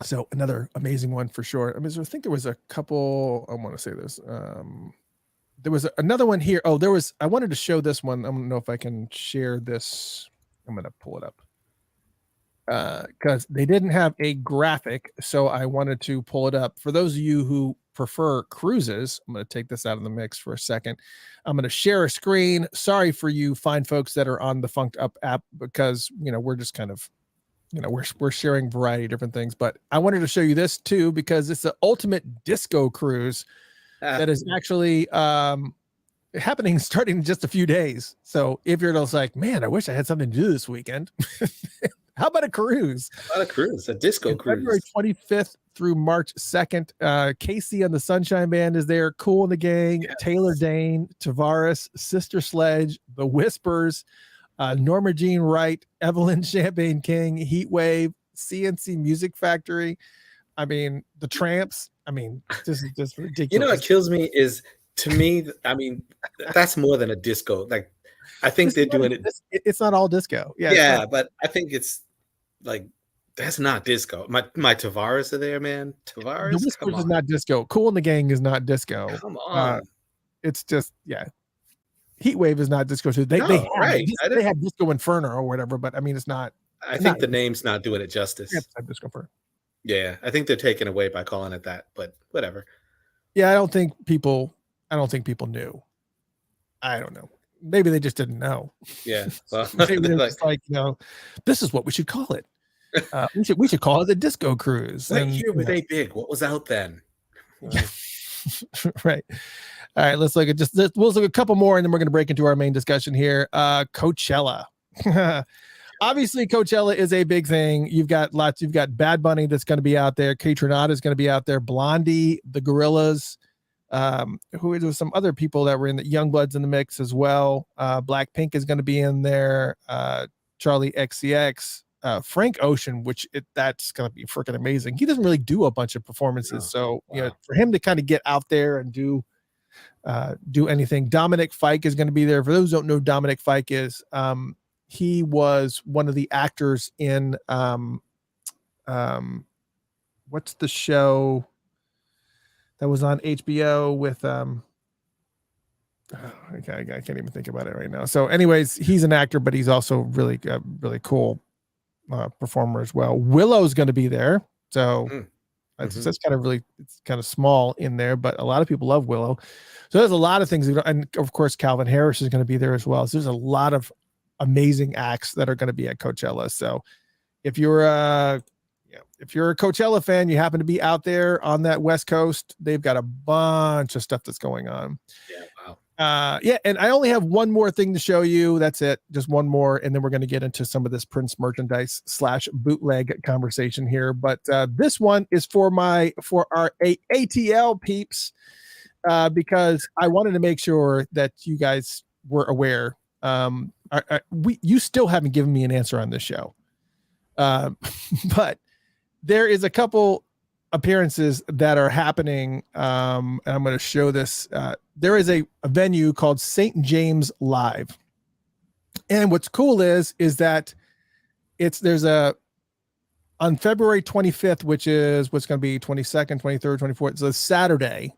So another amazing one for sure. I mean, I think there was a couple, I want to say this. There was another one here. Oh, I wanted to show this one. I don't know if I can share this. I'm going to pull it up. Because they didn't have a graphic, so I wanted to pull it up. For those of you who prefer cruises, I'm going to take this out of the mix for a second. I'm going to share a screen. Sorry for you fine folks that are on the Funked Up app, because, you know, we're just kind of, you know, we're sharing a variety of different things. But I wanted to show you this too, because it's the ultimate disco cruise that is actually happening starting in just a few days. So if you're just like, man, I wish I had something to do this weekend. How about a cruise? A disco cruise. February 25th through March 2nd. Casey and the Sunshine Band is there. Kool and the Gang, Taylor Dane, Tavares, Sister Sledge, The Whispers, Norma Jean Wright, Evelyn Champagne King, Heatwave, CNC Music Factory. I mean, the Tramps. I mean, this is just ridiculous. You know what kills me is, to me, I mean, that's more than a disco. Like, I think they're doing it. It's not all disco. Yeah, but I think it's like, that's not disco. My Tavares are there, man. Tavares, The Whispers is not disco. Kool and the Gang is not disco. Come on. It's just, Heatwave is not disco too. They have Disco Inferno or whatever, but I mean, it's not. I think the name's not doing it justice. Disco Inferno. Yeah, I think they're taken away by calling it that, but whatever. Yeah, I don't think people knew. I don't know. Maybe they just didn't know. Yeah. Well, maybe they're just like, you know, this is what we should call it. We should call it the Disco Cruise. What year were they big? What was out then? Right. All right. Let's look at we'll look at a couple more, and then we're going to break into our main discussion here. Coachella. obviously Coachella is a big thing. You've got Bad Bunny that's going to be out there. K-Tronada is going to be out there. Blondie, the Gorillas, who there was some other people that were in the Youngbloods in the mix as well. Blackpink is going to be in there. Charlie XCX, Frank Ocean, that's going to be freaking amazing. He doesn't really do a bunch of performances. So, for him to kind of get out there and do anything. Dominic Fike is going to be there. For those who don't know, Dominic Fike is, he was one of the actors in what's the show that was on HBO with I can't even think about it right now. So anyways, he's an actor, but he's also really cool performer as well. Willow's going to be there. So that's kind of it's kind of small in there, but a lot of people love Willow. So there's a lot of things. And of course, Calvin Harris is going to be there as well. So there's a lot of amazing acts that are going to be at Coachella. So if you're a Coachella fan, you happen to be out there on that West Coast, they've got a bunch of stuff that's going on. Yeah. Wow. And I only have one more thing to show you. That's it. Just one more. And then we're going to get into some of this Prince merchandise / bootleg conversation here. But this one is for our ATL peeps, because I wanted to make sure that you guys were aware. You still haven't given me an answer on this show. But there is a couple appearances that are happening. And I'm going to show this. There is a venue called St. James Live. And what's cool is that on February 25th, which is what's going to be 22nd, 23rd, 24th. So Saturday,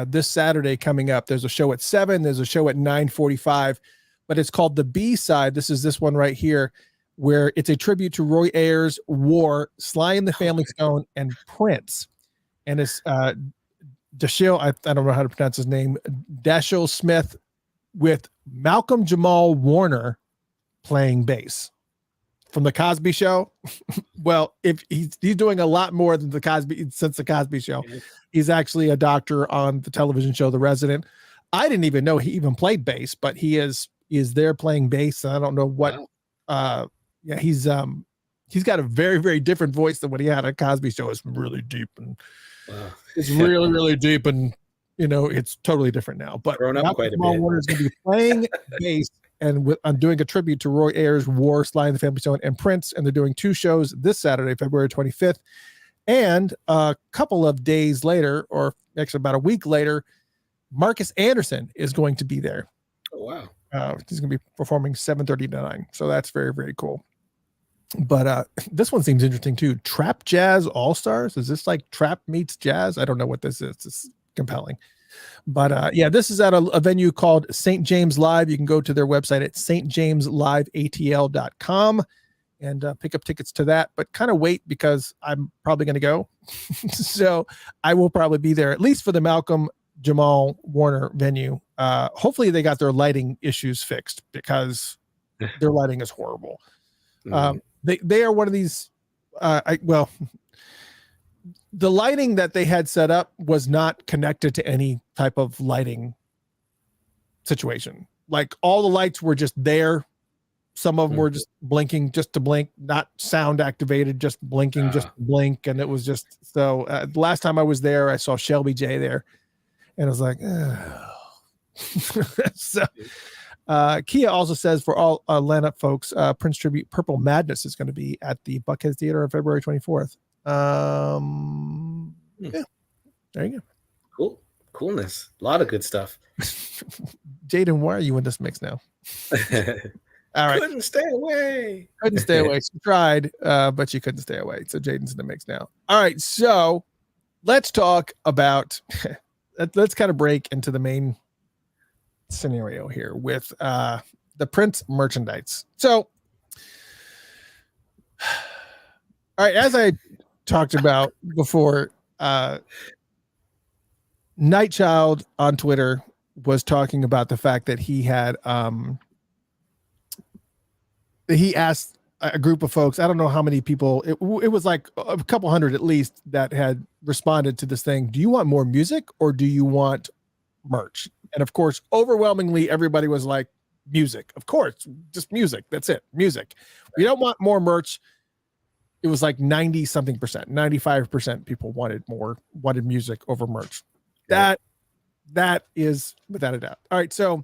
this Saturday coming up, there's a show at 7, there's a show at 9:45, but it's called the B-side. This one right here, where it's a tribute to Roy Ayers, War, Sly and the Family Stone, and Prince. And it's Dashiell, I don't know how to pronounce his name, Dashiell Smith, with Malcolm Jamal Warner playing bass from the Cosby Show. Well, if he's doing a lot more than since the Cosby Show. He's actually a doctor on the television show The Resident. I didn't even know he even played bass, but he is there playing bass. And I don't know what. Wow. He's got a very, very different voice than what he had on Cosby Show. It's really deep and it's really, really deep, and it's totally different now. But Malcolm Jamal Warner is going to be playing bass, and I'm doing a tribute to Roy Ayers, War, Sly and the Family Stone, and Prince, and they're doing 2 shows this Saturday, February 25th, and a couple of days later, or actually about a week later, Marcus Anderson is going to be there. Oh wow! He's going to be performing 7:30 to 9, so that's very, very cool. But this one seems interesting too. Trap Jazz All Stars. Is this like trap meets jazz? I don't know what this is. It's compelling. But this is at a venue called St. James Live. You can go to their website at stjamesliveatl.com and pick up tickets to that. But kind of wait, because I'm probably going to go. So I will probably be there, at least for the Malcolm Jamal Warner venue. Hopefully they got their lighting issues fixed, because their lighting is horrible. They are one of these. The lighting that they had set up was not connected to any type of lighting situation. Like, all the lights were just there. Some of them were just blinking just to blink, not sound activated, just blinking, just to blink. And it was just so. The last time I was there, I saw Shelby J there, and I was like, so. Kia also says, for all Atlanta folks, Prince tribute Purple Madness is going to be at the Buckhead Theater on February 24th. Yeah, there you go. Coolness. A lot of good stuff. Jaden, why are you in this mix now? All right. Couldn't stay away. She tried, but she couldn't stay away. So Jaden's in the mix now. All right. So let's talk about, let's kind of break into the main scenario here with the Prince merchandise. So, all right, as I talked about before, Nightchild on Twitter was talking about the fact that he had he asked a group of folks, I don't know how many people, it was like a couple hundred at least, that had responded to this thing. Do you want more music or do you want merch? And of course, overwhelmingly, everybody was like, music. Of course, just music. That's it. Music. We don't want more merch. It was like 90 something percent, 95% people wanted music over merch. That is without a doubt. All right. So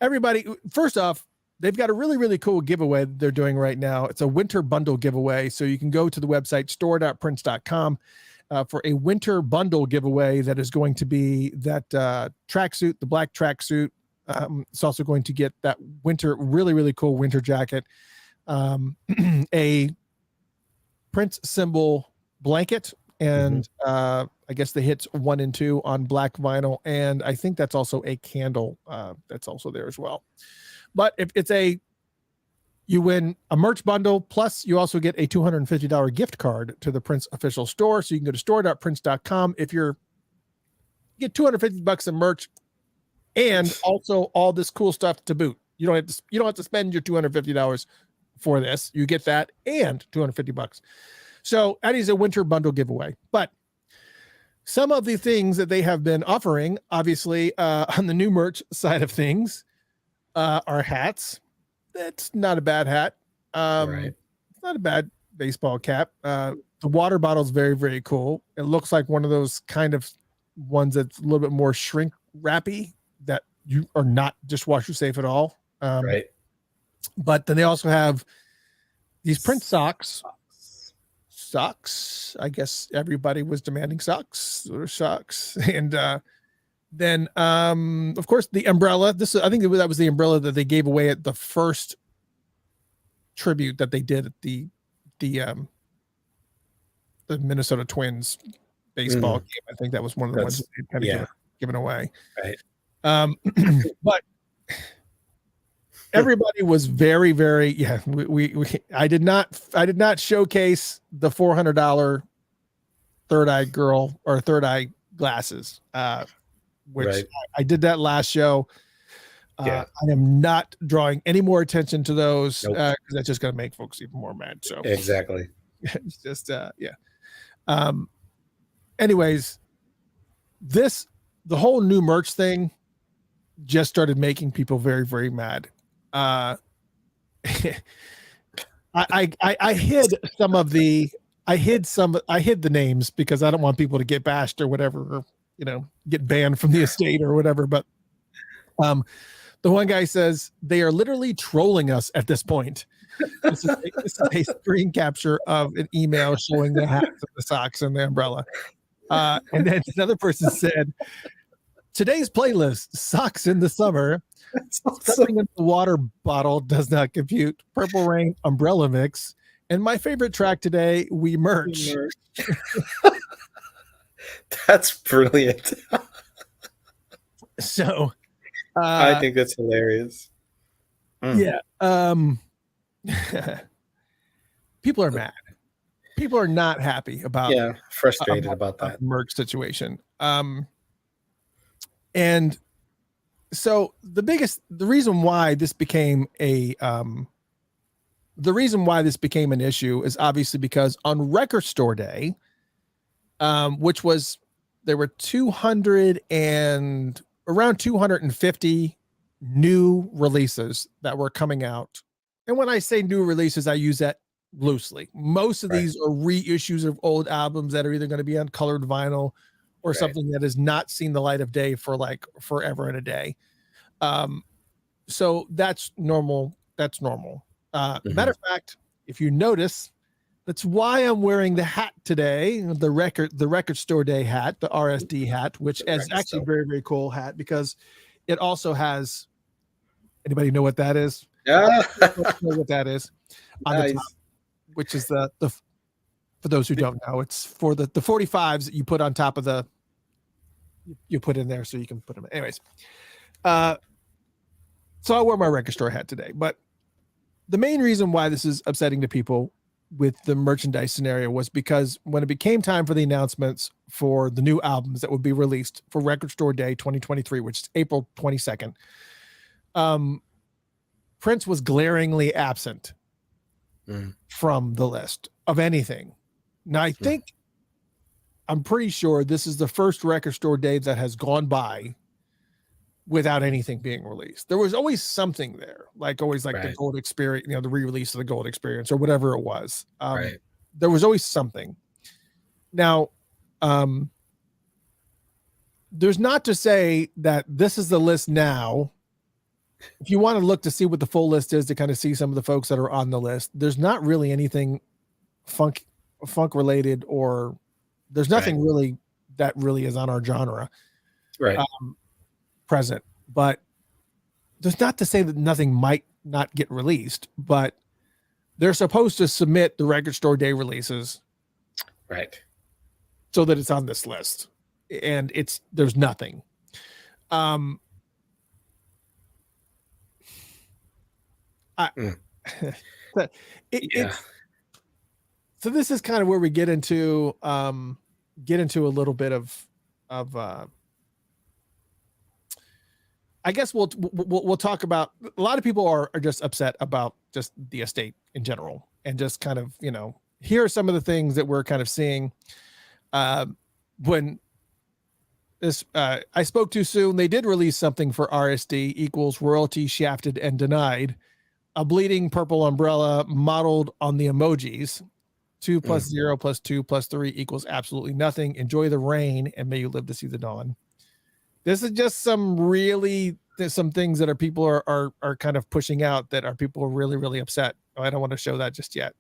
everybody, first off, they've got a really, really cool giveaway that they're doing right now. It's a winter bundle giveaway. So you can go to the website store.prince.com for a winter bundle giveaway that is going to be that tracksuit, the black tracksuit. It's also going to get that really, really cool winter jacket, a Prince symbol blanket, and I guess the hits 1 and 2 on black vinyl. And I think that's also a candle that's also there as well. But if it's you win a merch bundle, plus you also get a $250 gift card to the Prince official store. So you can go to store.prince.com. If you get $250 in merch and also all this cool stuff to boot. You don't have to spend your $250 for this. You get that and $250. So that is a winter bundle giveaway. But some of the things that they have been offering, obviously, on the new merch side of things, are hats. That's not a bad hat. Right. It's not a bad baseball cap. The water bottle is very, very cool. It looks like one of those kind of ones that's a little bit more shrink wrappy that you are not dishwasher safe at all. Right. But then they also have these Prince socks. I guess everybody was demanding socks. And then of course the umbrella. I think that was the umbrella that they gave away at the first tribute that they did at the Minnesota Twins baseball game. I think that was one of the ones that they kind of given away. Right. But everybody was very, very, I did not showcase the $400 third eye girl or third eye glasses, which I did that last show. I am not drawing any more attention to those because that's just going to make folks even more mad. So exactly. It's just, anyways, the whole new merch thing just started making people very, very mad. I hid the names because I don't want people to get bashed or whatever, or, get banned from the estate or whatever. But the one guy says they are literally trolling us at this point. This is a screen capture of an email showing the hats and the socks and the umbrella. And then another person said, today's playlist, socks in the summer. Stepping in the water bottle does not compute. Purple Rain umbrella mix. And my favorite track today, We Merch. That's brilliant. So I think that's hilarious. Yeah. People are mad. People are not happy about frustrated about that merch situation. And so the reason why this became an issue is obviously because on Record Store Day, which was, there were around 250 new releases that were coming out. And when I say new releases, I use that loosely. Most of these are reissues of old albums that are either going to be on colored vinyl or something that has not seen the light of day for like forever and a day. So that's normal. Matter of fact, if you notice, that's why I'm wearing the hat today, the Record Store Day hat, the RSD hat, which is actually a very, very cool hat because it also has, anybody know what that is? Yeah. Know what that is on the top, which is the for those who don't know, it's for the 45s that you put on top of you put in there so you can put them in. Anyways, so I wear my Record Store hat today, but the main reason why this is upsetting to people with the merchandise scenario was because when it became time for the announcements for the new albums that would be released for Record Store Day 2023, which is April 22nd, Prince was glaringly absent from the list of anything. Now, I'm pretty sure this is the first Record Store Day that has gone by without anything being released. There was always something there, like always like the Right. Gold Experience, you know, the re-release of the Gold Experience or whatever it was. Right. There was always something. Now, there's not to say that this is the list now. If you want to look to see what the full list is to kind of see some of the folks that are on the list, there's not really anything funk related, or there's nothing really that really is on our genre Right. present. But there's not to say that nothing might not get released, but they're supposed to submit the record store day releases, Right. so that it's on this list, and there's nothing. So this is kind of where we get into a little bit of I guess we'll talk about, a lot of people are just upset about just the estate in general, and just kind of, you know, here are some of the things that we're kind of seeing when this I spoke too soon. They did release something for RSD equals royalty shafted and denied, a bleeding purple umbrella modeled on the emojis. 2 + 0 + 2 + 3 equals absolutely nothing. Enjoy the rain and may you live to see the dawn. This is just there's some things that people are kind of pushing out that people are really, really upset. I don't want to show that just yet.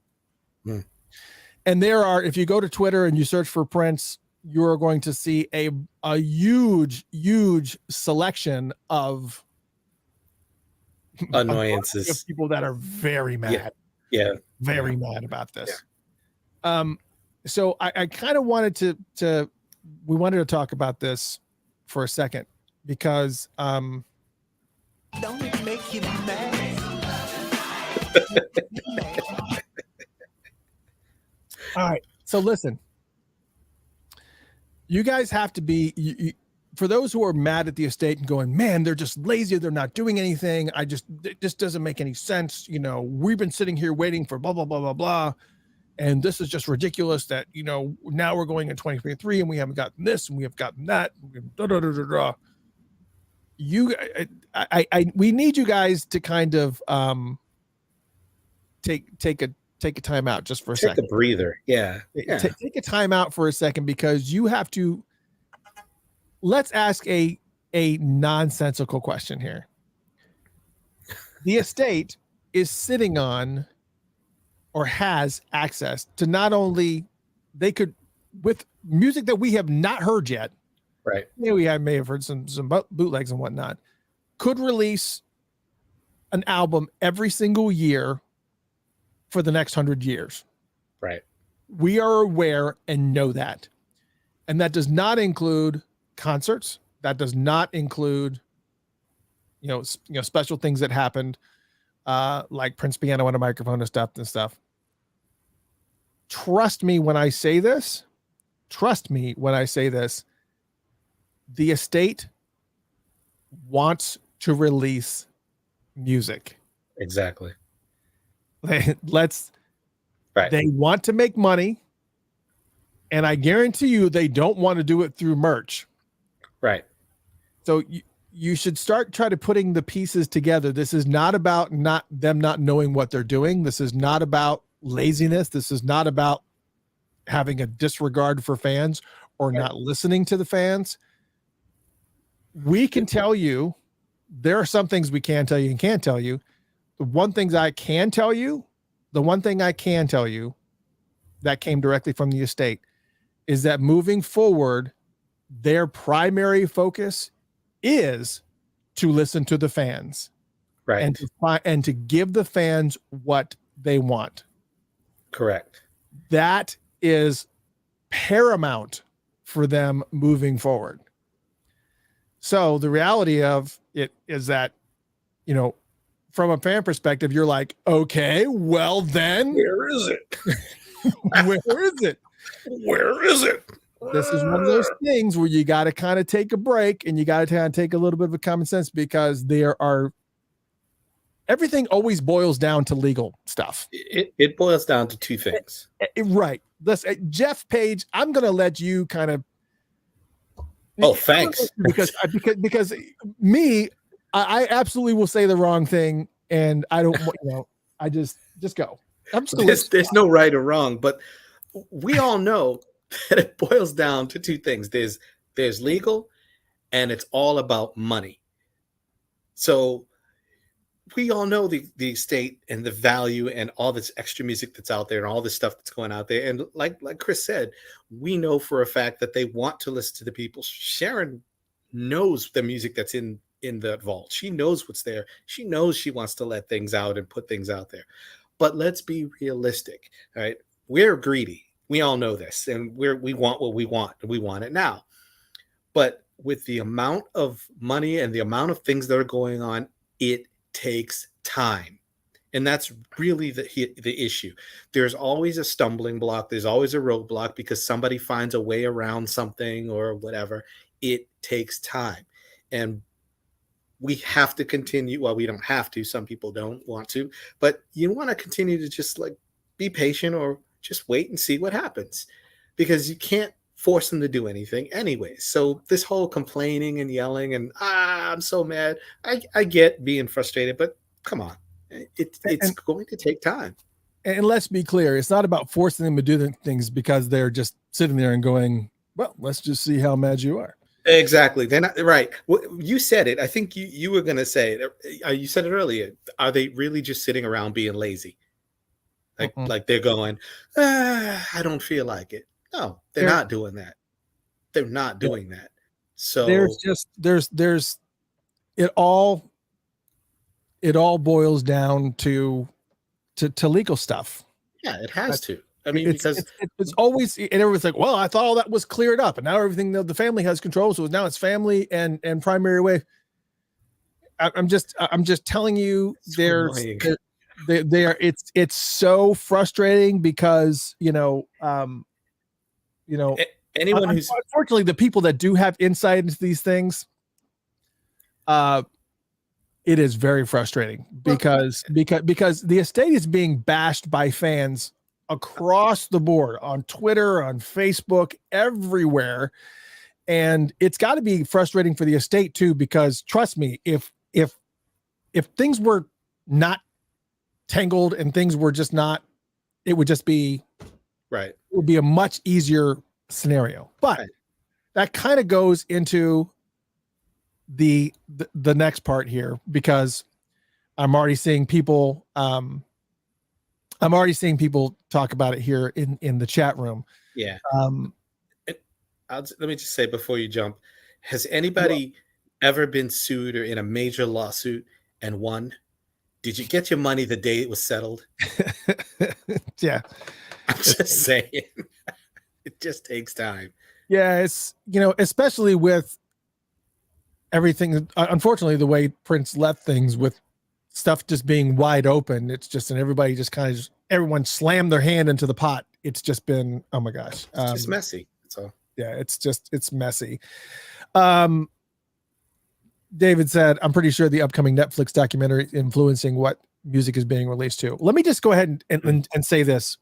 And there are, if you go to Twitter and you search for Prince, you are going to see a huge selection of annoyances, of people that are very mad. Very mad about this. So I kind of wanted we wanted to talk about this for a second, because don't it make you mad? All right, so listen, you guys have to be, for those who are mad at the estate and going, man, they're just lazy, they're not doing anything, it just doesn't make any sense, you know, we've been sitting here waiting for blah blah blah blah blah, and this is just ridiculous that, you know, now we're going in 2023 and we haven't gotten this and we have gotten that. We need you guys to kind of take a time out just for a second. Take a breather. Take a time out for a second, because you have to. Let's ask a nonsensical question here. The estate is sitting on, or has access to, not only they could, with music that we have not heard yet, right? Yeah, we may have heard some bootlegs and whatnot, could release an album every single year for the next 100 years. Right. We are aware and know that. And that does not include concerts. That does not include, you know, special things that happened, like Prince piano on a microphone and stuff. Trust me when I say this. The estate wants to release music. Exactly. They want to make money, and I guarantee you they don't want to do it through merch. Right. So you should try to putting the pieces together. This is not about them not knowing what they're doing. This is not about laziness. This is not about having a disregard for fans or not listening to the fans. We can tell you, there are some things we can tell you and can't tell you. The one thing I can tell you that came directly from the estate is that moving forward, their primary focus is to listen to the fans, right, and to give the fans what they want. Correct. That is paramount for them moving forward. So the reality of it is that, you know, from a fan perspective, you're like, okay, well then, where is it? Where is it? Where is it? This is one of those things where you got to kind of take a break, and you got to kind of take a little bit of a common sense, because everything always boils down to legal stuff. It boils down to two things. Right. Jeff Page, I'm going to let you kind of Oh, thanks. Because me, I absolutely will say the wrong thing, and I don't, I just go. I'm still There's no right or wrong, but we all know that it boils down to two things. There's legal, and it's all about money. So we all know the state and the value and all this extra music that's out there and all this stuff that's going out there. And like Chris said, we know for a fact that they want to listen to the people. Sharon knows the music that's in the vault. She knows what's there. She knows she wants to let things out and put things out there. But let's be realistic, right? We're greedy. We all know this, and we want what we want. We want it now. But with the amount of money and the amount of things that are going on, it takes time. And that's really the issue. There's always a stumbling block. There's always a roadblock because somebody finds a way around something or whatever. It takes time. And we have to continue. Well, we don't have to. Some people don't want to. But you want to continue to just like be patient or just wait and see what happens. Because you can't force them to do anything anyways. So this whole complaining and yelling and I'm so mad. I get being frustrated, but come on. It's going to take time. And let's be clear, it's not about forcing them to do things because they're just sitting there and going, well, let's just see how mad you are. Exactly. They're not right. Well, you said it. I think you were going to say it. You said it earlier. Are they really just sitting around being lazy? Like they're going, I don't feel like it. No, they're not doing that. They're not doing that. So there's it all boils down to legal stuff. Yeah, it has to. I mean, because it's always, and everyone's like, well, I thought all that was cleared up, and now everything the family has control. So now it's family and primary way. I'm just telling you, it's so frustrating because anyone who's unfortunately the people that do have insight into these things, it is very frustrating because the estate is being bashed by fans across the board on Twitter, on Facebook, everywhere. And it's got to be frustrating for the estate too, because trust me, if things were not tangled and things were just not, it would just be right. It would be a much easier scenario. But that kind of goes into the next part here, because I'm already seeing people talk about it here in the chat room. Yeah. Let me just say before you jump, has anybody ever been sued or in a major lawsuit and won? Did you get your money the day it was settled? Yeah. I'm just saying. It just takes time. Yeah, it's, especially with everything, unfortunately, the way Prince left things with stuff just being wide open, it's just, and everybody just kind of everyone slammed their hand into the pot. It's just been, oh my gosh. It's just messy. That's all. Yeah, it's messy. David said, I'm pretty sure the upcoming Netflix documentary is influencing what music is being released to. Let me just go ahead and say this.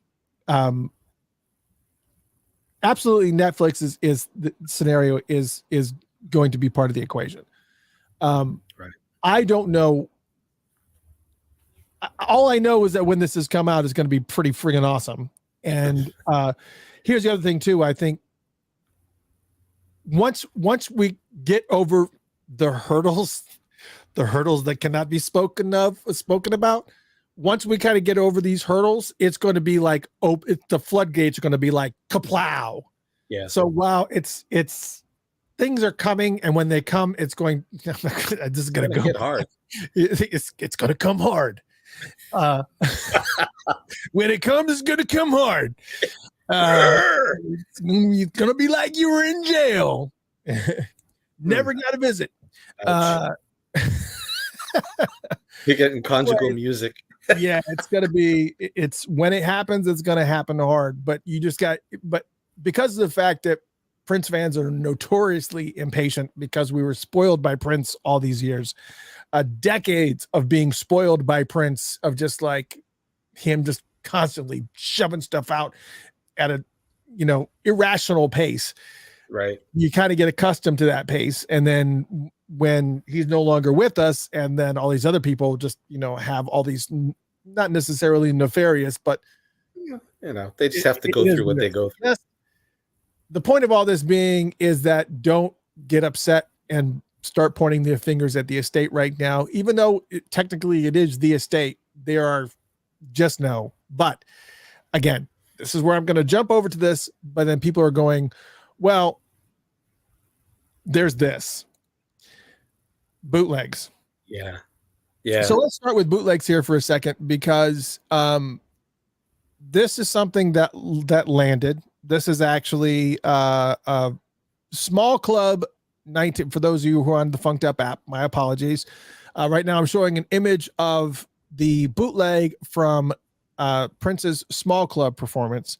Absolutely, Netflix is the scenario is going to be part of the equation. Right. I don't know. All I know is that when this has come out, it's going to be pretty friggin' awesome. And here's the other thing too. I think once we get over the hurdles that cannot be spoken about, once we kind of get over these hurdles, it's going to be like, the floodgates are going to be like kaplow. Yeah. So wow, it's things are coming, and when they come, it's going. This is going to get hard. It's going to come hard. When it comes, it's going to come hard. It's going to be like you were in jail. Never got a visit. You're getting conjugal music. Yeah, it's going to be, when it happens, it's going to happen hard. But because of the fact that Prince fans are notoriously impatient, because we were spoiled by Prince all these years, decades of being spoiled by Prince, of just like him just constantly shoving stuff out at a irrational pace. Right. you kind of get accustomed to that pace. And then when he's no longer with us, and then all these other people just, have all these not necessarily nefarious, but They just have to go through what they go through. Yes. The point of all this being is that don't get upset and start pointing their fingers at the estate right now, even though technically it is the estate. There are just no, but again, this is where I'm going to jump over to this, but then people are going, well, there's this Bootlegs. Yeah. So let's start with Bootlegs here for a second, because this is something that landed. This is actually a small club 19. For those of you who are on the Funked Up app, my apologies. Right now I'm showing an image of the bootleg from Prince's Small Club performance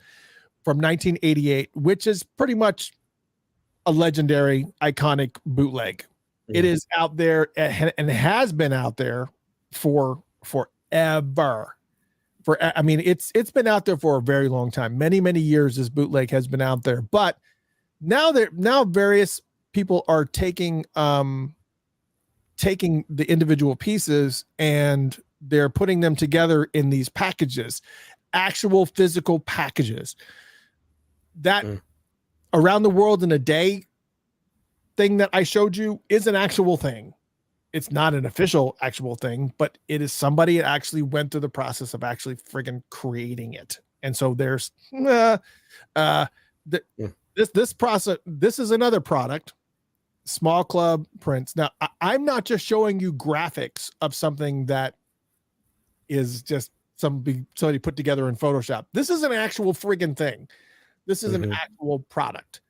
from 1988, which is pretty much a legendary, iconic bootleg. It is out there and has been out there for forever. It's been out there for a very long time. Many years this bootleg has been out there, but now various people are taking the individual pieces and they're putting them together in these packages, actual physical packages that around the world in a day thing that I showed you is an actual thing. It's not an official actual thing, but it is somebody that actually went through the process of actually friggin' creating it. And so there's this process. This is another product, Small Club Prince. Now I'm not just showing you graphics of something that is just somebody put together in Photoshop. This is an actual friggin' thing. This is an actual product.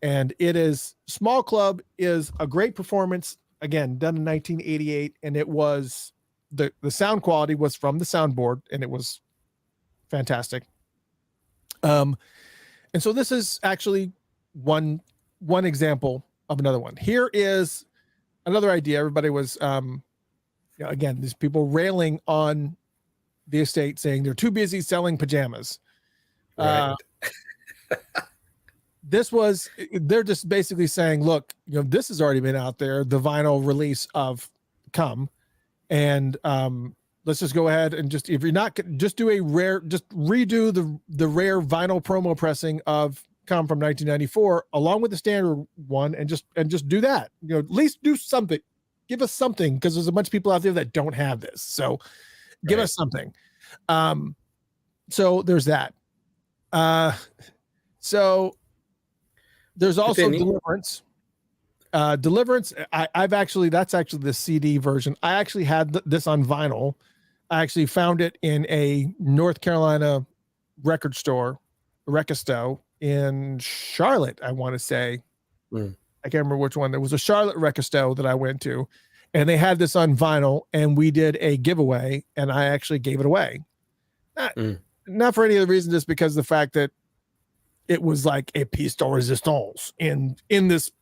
And it is Small Club is a great performance, again, done in 1988. And it was the sound quality was from the soundboard and it was fantastic. And so this is actually one example of another one. Here is another idea. Everybody was, again, these people railing on the estate saying they're too busy selling pajamas. Right. They're just basically saying, look, this has already been out there, the vinyl release of Come, and let's just go ahead and just, if you're not, just do redo the rare vinyl promo pressing of Come from 1994 along with the standard one, and just do that. At least do something. Give us something, because there's a bunch of people out there that don't have this. So give us something. So there's that. So there's also Deliverance. Deliverance. That's actually the CD version. I actually had this on vinyl. I actually found it in a North Carolina record store, Rekisto in Charlotte. I want to say, I can't remember which one. There was a Charlotte Rekisto that I went to, and they had this on vinyl, and we did a giveaway, and I actually gave it away. Not for any other reason, just because the fact that it was like a piece de resistance in this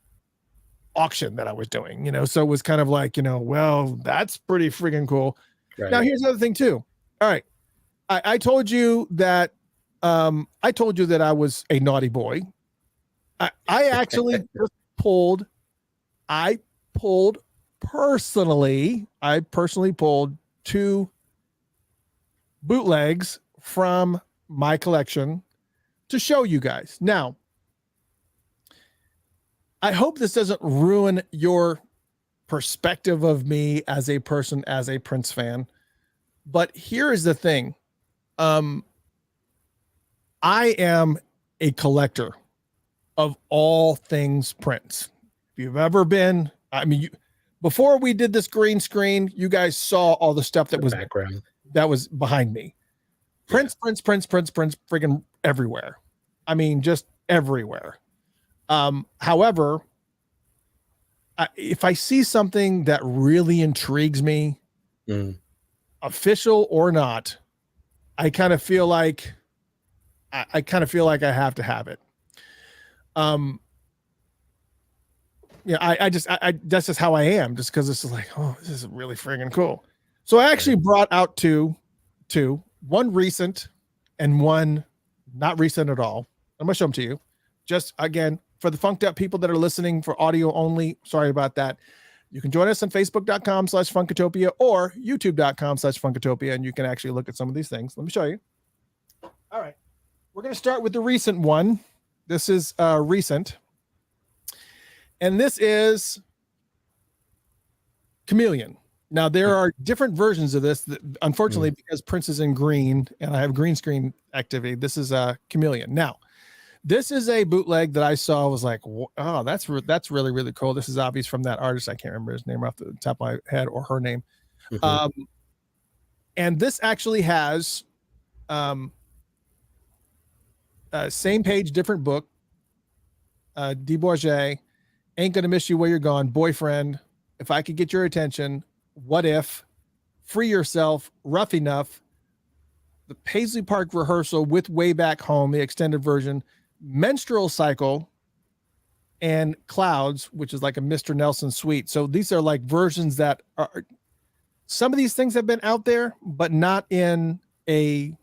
auction that I was doing, so it was kind of like, well, that's pretty freaking cool. Right. Now here's another thing too. All right. I told you that I was a naughty boy. I actually I personally pulled 2 bootlegs from my collection to show you guys. Now, I hope this doesn't ruin your perspective of me as a person, as a Prince fan. But here is the thing. I am a collector of all things Prince. If you've ever been, before we did this green screen, you guys saw all the stuff that was background that was behind me. Prince, friggin' everywhere. Just everywhere. However, if I see something that really intrigues me, official or not, I kind of feel like I have to have it. That's just how I am, just because this is like, oh, this is really friggin' cool. So I actually brought out two, one recent and one not recent at all. I'm gonna show them to you. Just again, for the funked up people that are listening for audio only, sorry about that. You can join us on facebook.com/Funkatopia or youtube.com/Funkatopia, and you can actually look at some of these things. Let me show you. All right. We're going to start with the recent one. This is recent. And this is Chameleon. Now, there are different versions of this. That, unfortunately, because Prince is in green and I have green screen activity, this is Chameleon. Now, this is a bootleg that I saw. Was like, oh, that's really, really cool. This is obvious from that artist. I can't remember his name off the top of my head or her name. And this actually has same page, different book. D. Bourget, Ain't Gonna Miss You Where You're Gone, Boyfriend, If I Could Get Your Attention, What If, Free Yourself, Rough Enough, the Paisley Park Rehearsal with Way Back Home, the extended version, Menstrual Cycle, and Clouds, which is like a Mr. Nelson suite. So these are like versions that are, some of these things have been out there, but not in a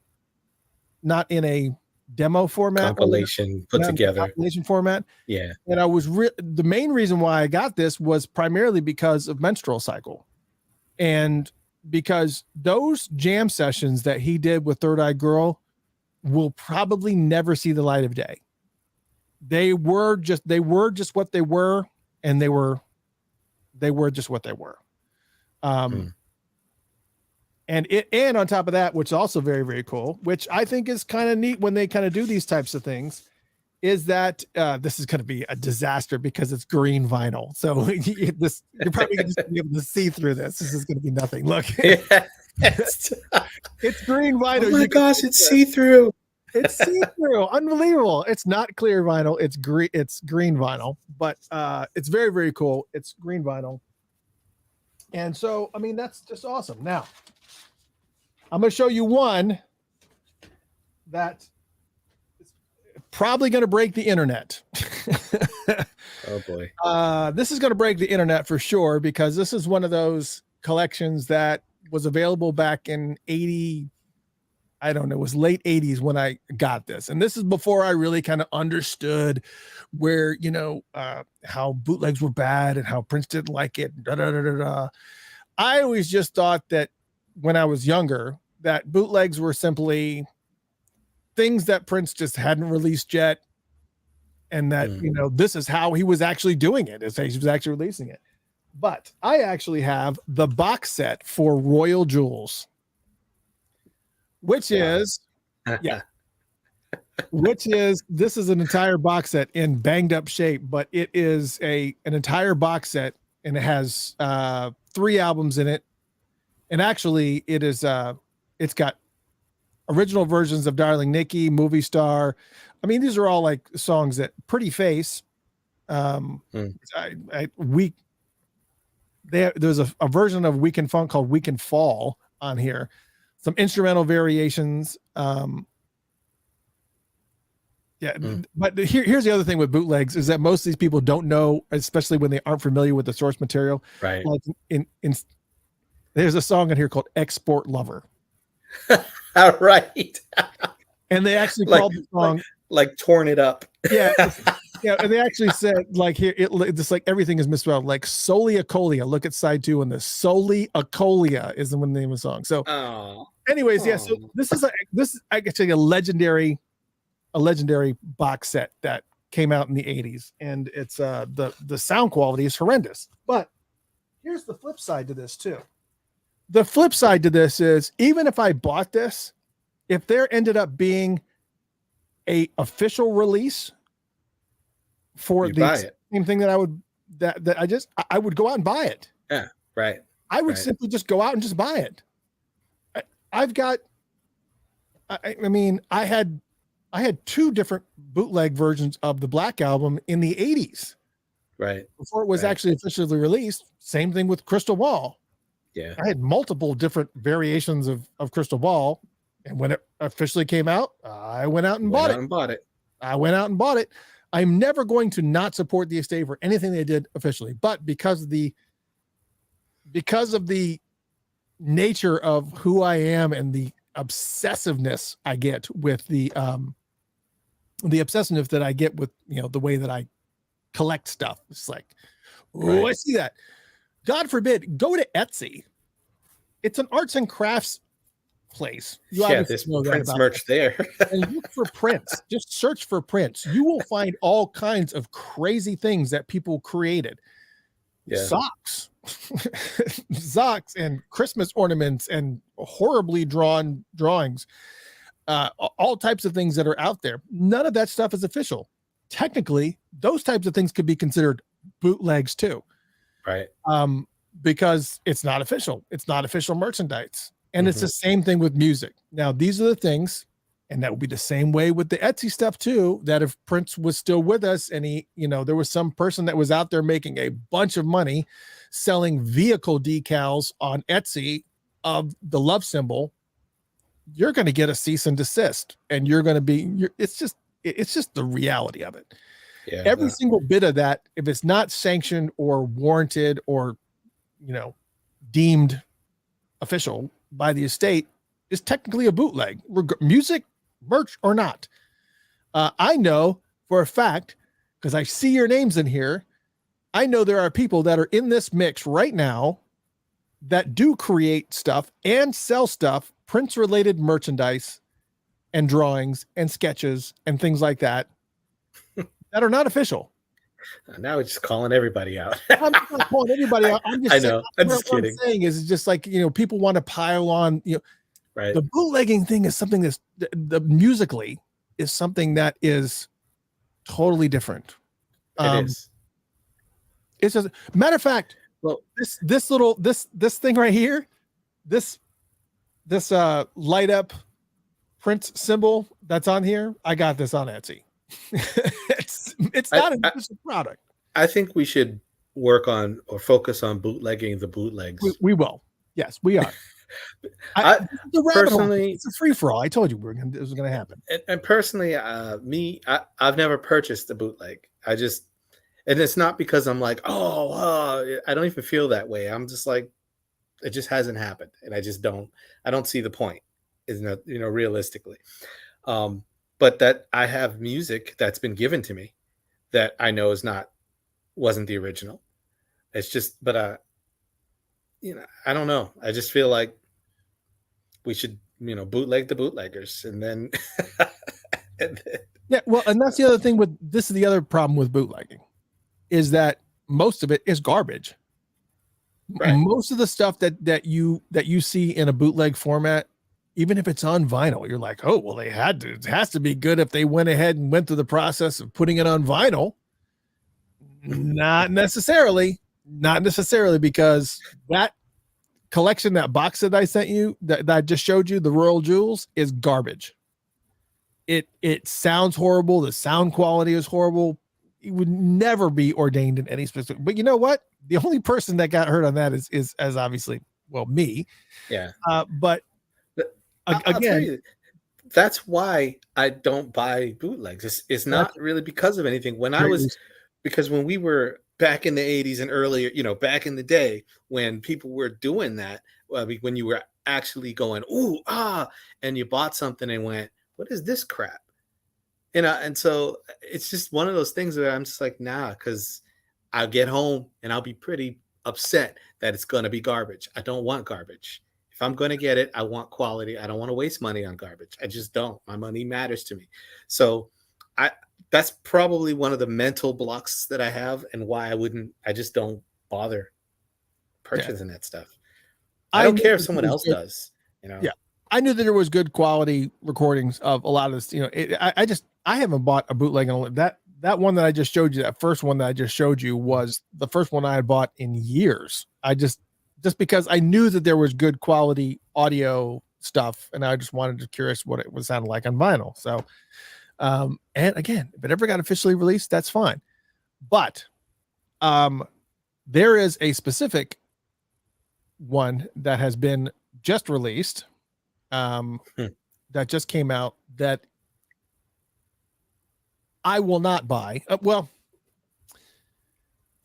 demo format, compilation put together, compilation format. Yeah. And I was the main reason why I got this was primarily because of Menstrual Cycle, and because those jam sessions that he did with Third Eye Girl will probably never see the light of day. They were just what they were, and they were just what they were. And on top of that, which is also very, very cool, which I think is kind of neat when they kind of do these types of things, is that this is going to be a disaster because it's green vinyl. So you're probably going to be able to see through this. This is going to be nothing. Look, it's green vinyl. Oh my gosh, it's see-through. It's see-through. Unbelievable. It's not clear vinyl. It's green vinyl, but it's very, very cool. It's green vinyl. And so, I mean, that's just awesome. Now, I'm going to show you one that is probably going to break the internet. Oh boy. This is going to break the internet for sure, because this is one of those collections that was available back in 80. I don't know. It was late 80s when I got this. And this is before I really kind of understood where, how bootlegs were bad and how Prince didn't like it. I always just thought that when I was younger, that bootlegs were simply things that Prince just hadn't released yet. And that, this is how he was actually doing it, is he was actually releasing it. But I actually have the box set for Royal Jewels, which is, this is an entire box set in banged up shape, but it is an entire box set, and it has 3 albums in it. And actually it is, it's got original versions of Darling Nikki, Movie Star. I mean, these are all like songs that Pretty Face. There's a version of We Can Funk called We Can Fall on here. Some instrumental variations. But here's the other thing with bootlegs is that most of these people don't know, especially when they aren't familiar with the source material. Right. Like there's a song in here called Export Lover. All right. And they actually called the song like torn it up. Yeah. Yeah. And they actually said like here, it's like everything is misspelled, like Soli Acolia. Look at side 2, and the Soli Acolia is the name of the song. So anyways, yeah. So this is I can tell you a legendary box set that came out in the 80s, and it's the sound quality is horrendous. But here's the flip side to this too. The flip side to this is, even if I bought this, if there ended up being a official release for the same thing that I would go out and buy it. Yeah, right. I would simply just go out and just buy it. I had 2 different bootleg versions of the Black Album in the 80s. Right. Before it was actually officially released. Same thing with Crystal Ball. Yeah. I had multiple different variations of Crystal Ball. And when it officially came out, I went out and bought it. I went out and bought it. I'm never going to not support the estate for anything they did officially. But because of the nature of who I am and the obsessiveness I get with the obsessiveness that I get with, the way that I collect stuff. It's like, Right. I see that. God forbid, go to Etsy. It's an arts and crafts place. You Yeah, obviously there's know that Prince about merch there. and look for prints. Just search for prints. You will find all kinds of crazy things that people created. Yeah. Socks, socks, and Christmas ornaments, and horribly drawn drawings. All types of things that are out there. None of that stuff is official. Technically, those types of things could be considered bootlegs too. Right. Because it's not official. It's not official merchandise. And it's the same thing with music. Now, these are the things, and that would be the same way with the Etsy stuff too, that if Prince was still with us and he, there was some person that was out there making a bunch of money selling vehicle decals on Etsy of the love symbol, you're going to get a cease and desist, and you're going to be, it's just the reality of it. Yeah. Every single bit of that, if it's not sanctioned or warranted or, deemed official by the estate, is technically a bootleg, music, merch or not. I know for a fact, because I see your names in here, I know there are people that are in this mix right now that do create stuff and sell stuff, Prince related merchandise and drawings and sketches and things like that that are not official. Now we're just calling everybody out. I'm not calling everybody out. I'm just I saying, know. I'm just what kidding. I'm saying is just like, people want to pile on, Right. the bootlegging thing is something that's the musically is something that is totally different. It is. It's just, matter of fact, Well, this thing right here, this light up Prince symbol that's on here, I got this on Etsy. it's not an official product. I think we should work on or focus on bootlegging the bootlegs. We will. Yes, we are. Personally, it's a free for all. I told you it was going to happen. And personally, I've never purchased a bootleg. And it's not because I'm like, I don't even feel that way. I'm just like, it just hasn't happened, and I don't see the point. Isn't it? Realistically, but that I have music that's been given to me that I know wasn't the original. It's just, but I don't know. I just feel like we should, bootleg the bootleggers, and then, yeah. Well, and that's the other thing this is the other problem with bootlegging, is that most of it is garbage. Right. Most of the stuff that you see in a bootleg format, even if it's on vinyl, you're like, oh, well, it has to be good if they went ahead and went through the process of putting it on vinyl. Not necessarily, because that collection, that box that I sent you, that I just showed you, the Royal Jewels, is garbage. It sounds horrible. The sound quality is horrible. It would never be ordained in any specific. But you know what? The only person that got hurt on that is as obviously, well, me. Yeah. But again, that's why I don't buy bootlegs. It's not really because of anything. Because when we were back in the 80s and earlier, back in the day when people were doing that, when you were actually going, and you bought something and went, what is this crap? And so it's just one of those things where I'm just like, nah, because I'll get home and I'll be pretty upset that it's going to be garbage. I don't want garbage. If I'm going to get it, I want quality. I don't want to waste money on garbage. I just don't. My money matters to me. So that's probably one of the mental blocks that I have, and why I just don't bother purchasing that stuff. I don't care if someone else does, Yeah. I knew that there was good quality recordings of a lot of this, I haven't bought a bootleg on that one that I just showed you. That first one that I just showed you was the first one I had bought in years. I just because I knew that there was good quality audio stuff, and I just wanted to curious what it was sounding like on vinyl. So, and again, if it ever got officially released, that's fine. But, there is a specific one that has been just released, that just came out, that I will not buy. Well,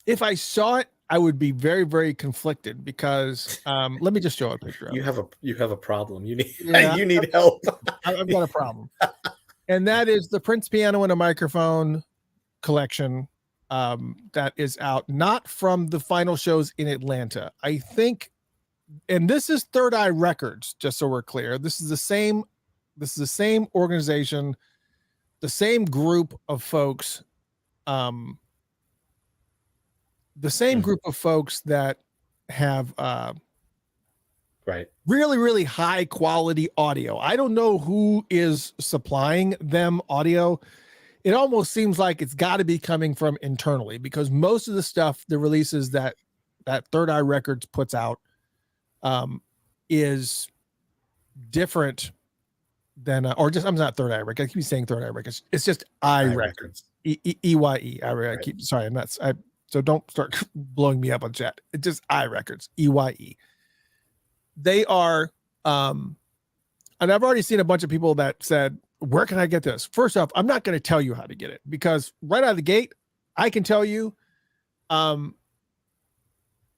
if I saw it, I would be very, very conflicted, because let me just show a picture of it. You have a problem. You need help. I've got a problem. And that is the Prince Piano and a Microphone collection. that is out, not from the final shows in Atlanta. I think, and this is Third Eye Records, just so we're clear. This is the same organization, the same group of folks, the same group of folks that have right, really, really high quality audio. I don't know who is supplying them audio. It almost seems like it's got to be coming from internally, because most of the stuff, the releases that Third Eye Records puts out is different than, or just, I'm not Third Eye Records. I keep saying Third Eye Records. It's just I Records. EYE. I keep, sorry, I'm not, so don't start blowing me up on chat. It's just I Records, EYE. They are, and I've already seen a bunch of people that said, where can I get this? First off, I'm not going to tell you how to get it, because right out of the gate, I can tell you,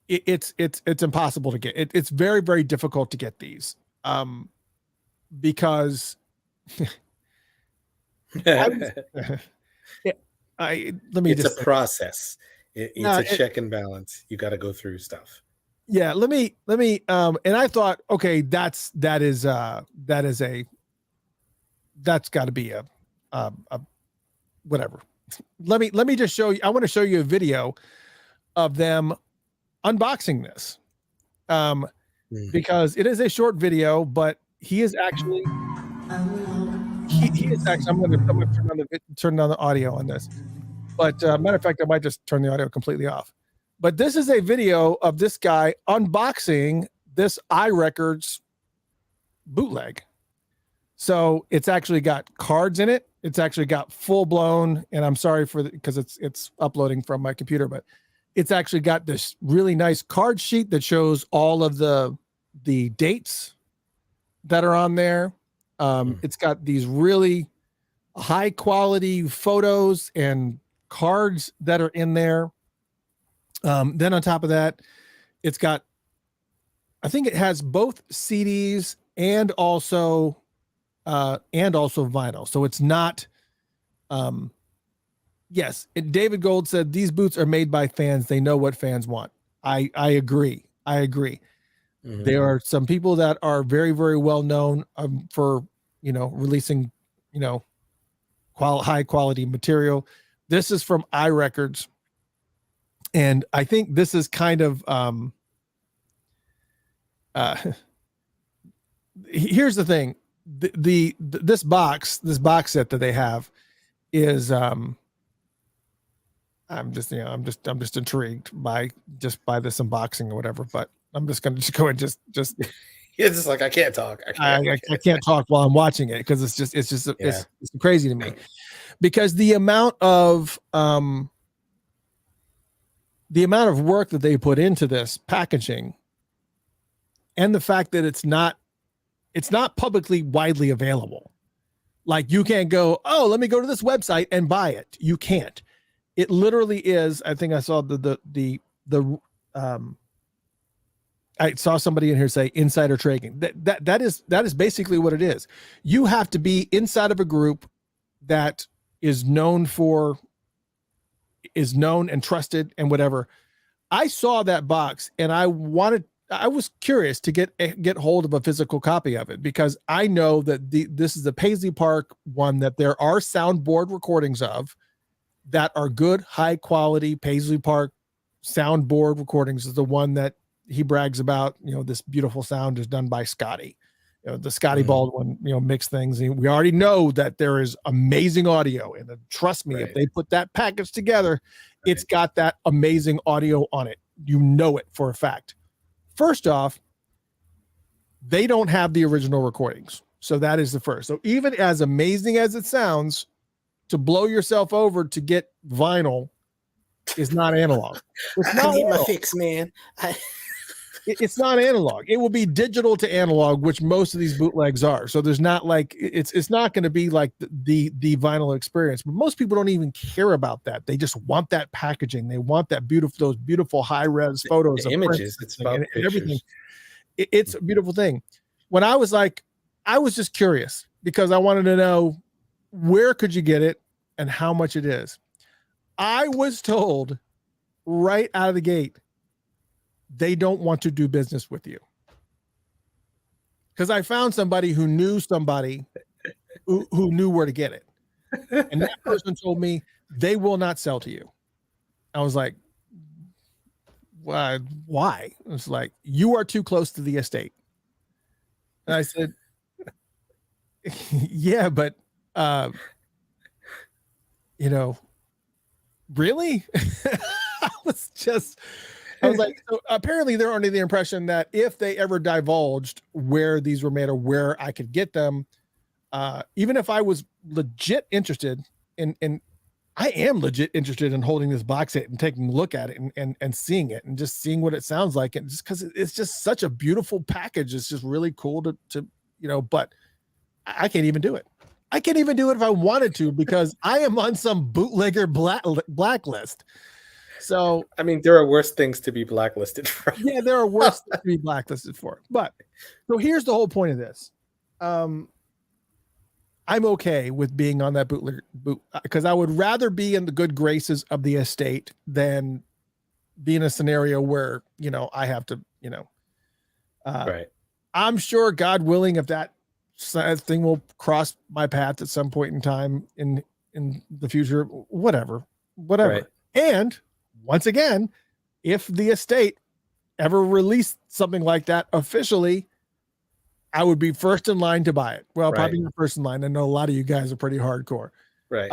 it's impossible to get. It's very, very difficult to get these, because it's a process. It's a check and balance. You got to go through stuff. Yeah, let me and I thought, okay, that's got to be a whatever. Let me just show you. I want to show you a video of them unboxing this, because it is a short video, but he is actually I'm going to turn down the audio on this. But matter of fact, I might just turn the audio completely off. But this is a video of this guy unboxing this iRecords bootleg. So it's actually got cards in it. It's actually got full blown, and I'm sorry because it's uploading from my computer, but it's actually got this really nice card sheet that shows all of the dates that are on there. It's got these really high quality photos and cards that are in there. Then on top of that, it's got, I think it has both CDs and also vinyl. So it's not, yes. David Gold said, these boots are made by fans. They know what fans want. I agree. Mm-hmm. There are some people that are very, very well known for, releasing, high quality material. This is from iRecords. And I think this is kind of, here's the thing. This box set that they have is, I'm just intrigued by this unboxing or whatever, but I'm just going to go and just it's just like, I can't talk. I can't talk while I'm watching it, because it's crazy to me, because the amount of work that they put into this packaging, and the fact that it's not publicly widely available. Like, you can't go, oh, let me go to this website and buy it. You can't. It literally is. I think I saw I saw somebody in here say insider trading. That is basically what it is. You have to be inside of a group that is known and trusted and whatever. I saw that box and I was curious to get hold of a physical copy of it, because I know that this is the Paisley Park one that there are soundboard recordings of that are good, high quality. Paisley Park soundboard recordings is the one that he brags about. This beautiful sound is done by Scotty. The Scotty Baldwin, mix things. We already know that there is amazing audio, and trust me, if they put that package together, it's got that amazing audio on it. You know it for a fact. First off, they don't have the original recordings. So that is the first. So even as amazing as it sounds, to blow yourself over to get vinyl is not analog. It's not I need my fix, man. It's not analog. It will be digital to analog, which most of these bootlegs are. So there's not like, it's not going to be like the vinyl experience, but most people don't even care about that. They just want that packaging. They want those beautiful high res photos, the images. It's about and everything. It's a beautiful thing. When I was just curious, because I wanted to know, where could you get it and how much it is. I was told right out of the gate, they don't want to do business with you. Because I found somebody who knew somebody who knew where to get it. And that person told me they will not sell to you. I was like, why? It's like, you are too close to the estate. And I said, yeah, but, really? I was like, so apparently they're under the impression that if they ever divulged where these were made or where I could get them, even if I was legit interested in I am legit interested in holding this box set and taking a look at it and seeing it and just seeing what it sounds like. And just because it's just such a beautiful package. It's just really cool to but I can't even do it. I can't even do it if I wanted to, because I am on some bootlegger blacklist. So, I mean, there are worse things to be blacklisted for. Yeah, there are worse things to be blacklisted for. But so here's the whole point of this. I'm okay with being on that bootlegger because I would rather be in the good graces of the estate than be in a scenario where, I have to, Right. I'm sure, God willing, if that thing will cross my path at some point in time in the future, whatever. Right. And once again, if the estate ever released something like that officially, I would be first in line to buy it. Well, probably not first in line. I know a lot of you guys are pretty hardcore. Right.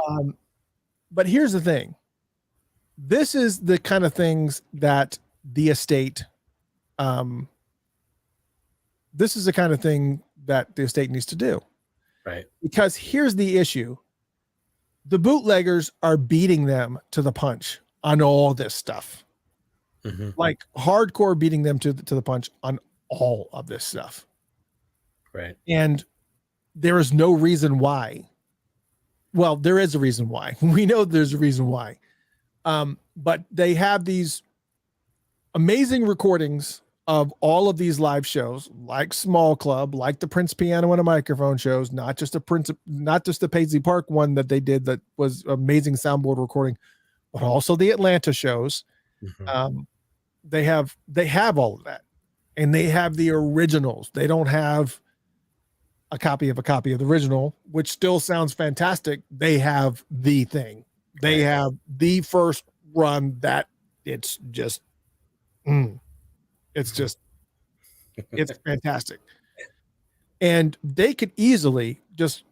But here's the thing. This is the kind of things that the estate, this is the kind of thing that the estate needs to do. Right. Because here's the issue. The bootleggers are beating them to the punch on all this stuff. Mm-hmm. Like hardcore beating them to the punch on all of this stuff. Right. And there is no reason why. Well, there is a reason why. We know there's a reason why. But they have these amazing recordings of all of these live shows, like Small Club, like the Prince Piano and a Microphone shows, not just the Paisley Park one that they did that was amazing soundboard recording, but also the Atlanta shows. Mm-hmm. They have all of that, and they have the originals. They don't have a copy of the original, which still sounds fantastic. They have the thing. They have the first run that it's just, it's fantastic. And they could easily just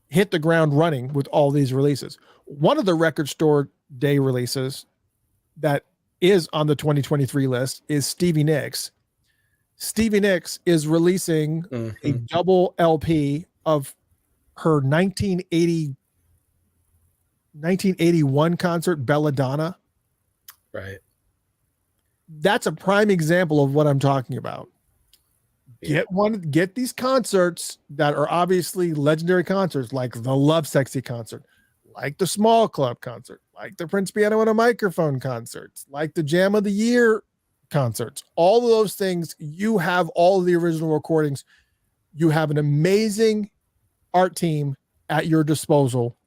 hit the ground running with all these releases. One of the Record Store Day releases that is on the 2023 list is Stevie Nicks. Stevie Nicks is releasing a double LP of her 1981 concert, Belladonna. Right. That's a prime example of what I'm talking about. Yeah. Get these concerts that are obviously legendary concerts, like the Love Sexy concert, like the Small Club concert, like the Prince Piano and a Microphone concerts, like the Jam of the Year concerts. All of those things, you have all of the original recordings. You have an amazing art team at your disposal.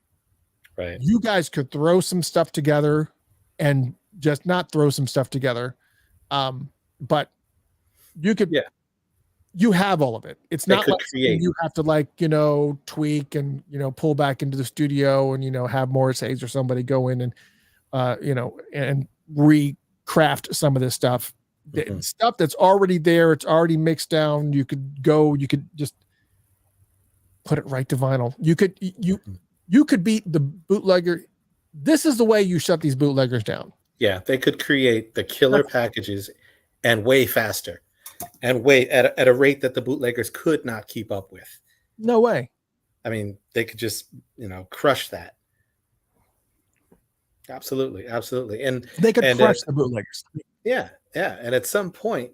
Right. You guys could throw some stuff together and just not throw some stuff together. But you could, you have all of it. It's not like you have to tweak and, pull back into the studio and, have Morris Hayes or somebody go in and, and recraft some of this stuff. Mm-hmm. Stuff that's already there. It's already mixed down. You could just put it right to vinyl. You could beat the bootlegger. This is the way you shut these bootleggers down. Yeah, they could create the killer packages and way faster and way at a rate that the bootleggers could not keep up with. No way. I mean, they could just, crush that. Absolutely. Absolutely. And they could crush the bootleggers. Yeah. Yeah. And at some point,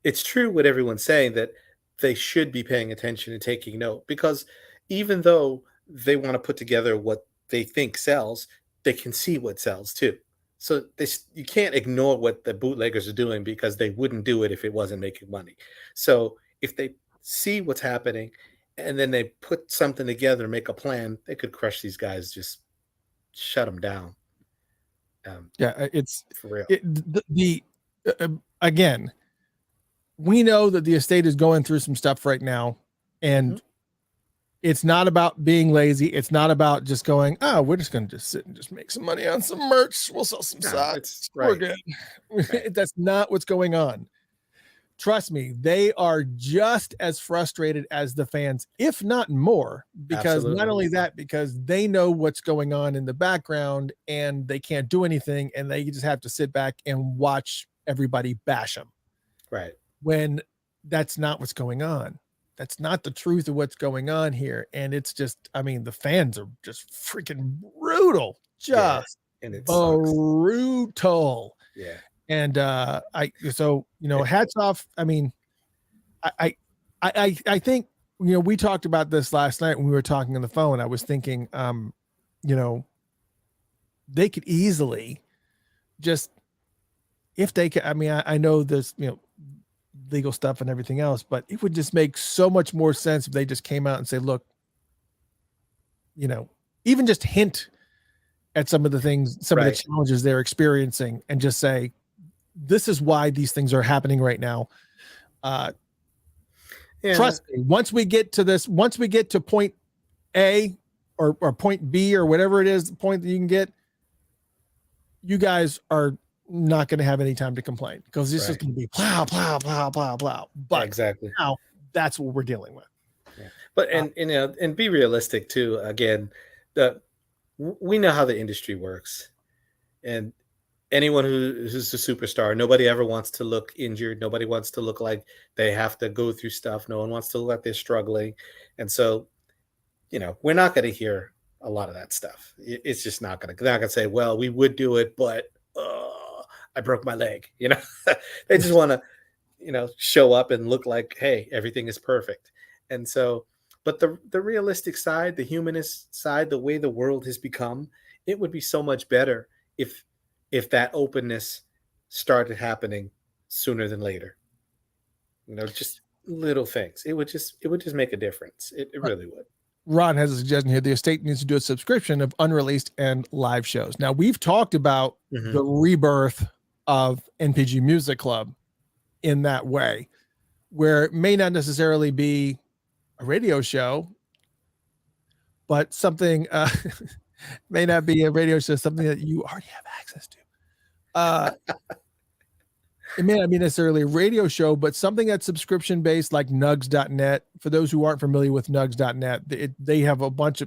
it's true what everyone's saying, that they should be paying attention and taking note, because even though they want to put together what they think sells, they can see what sells too. So you can't ignore what the bootleggers are doing, because they wouldn't do it if it wasn't making money. So if they see what's happening and then they put something together and make a plan, they could crush these guys just shut them down. It's For real. Again, we know that the estate is going through some stuff right now, and it's not about being lazy. It's not about just going, oh, we're just going to just sit and just make some money on some merch. We'll sell some socks. We're good. Right. That's not what's going on. Trust me, they are just as frustrated as the fans, if not more, because not only that, because they know what's going on in the background and they can't do anything, and they just have to sit back and watch everybody bash them. Right. When that's not what's going on. That's not the truth of what's going on here. And it's just, I mean, the fans are just freaking brutal. Just and it brutal. Yeah. And hats off. I mean, I think, we talked about this last night when we were talking on the phone. I was thinking, they could easily just, if they could, I mean, I know there's, legal stuff and everything else, but it would just make so much more sense if they just came out and say, look, even just hint at some of the things, some of the challenges they're experiencing, and just say, this is why these things are happening right now. Trust me, once we get to point A or point B or whatever it is, the point that you can get, you guys are not going to have any time to complain, because this is going to be plow, plow, plow, plow, plow. But exactly now that's what we're dealing with. Yeah. But and be realistic too. Again, we know how the industry works, and anyone who's a superstar, nobody ever wants to look injured. Nobody wants to look like they have to go through stuff. No one wants to look like they're struggling. And so, we're not going to hear a lot of that stuff. It's just not going to say, well, we would do it, but I broke my leg. They just want to, show up and look like, hey, everything is perfect. And so, but the realistic side, the humanist side, the way the world has become, it would be so much better if that openness started happening sooner than later. Just little things. It would just make a difference. It really would. Ron has a suggestion here. The estate needs to do a subscription of unreleased and live shows. Now, we've talked about the rebirth of NPG Music Club in that way, where it may not necessarily be a radio show, but something may not be a radio show, something that you already have access to. It may not be necessarily a radio show, but something that's subscription based, like nugs.net. For those who aren't familiar with nugs.net, they have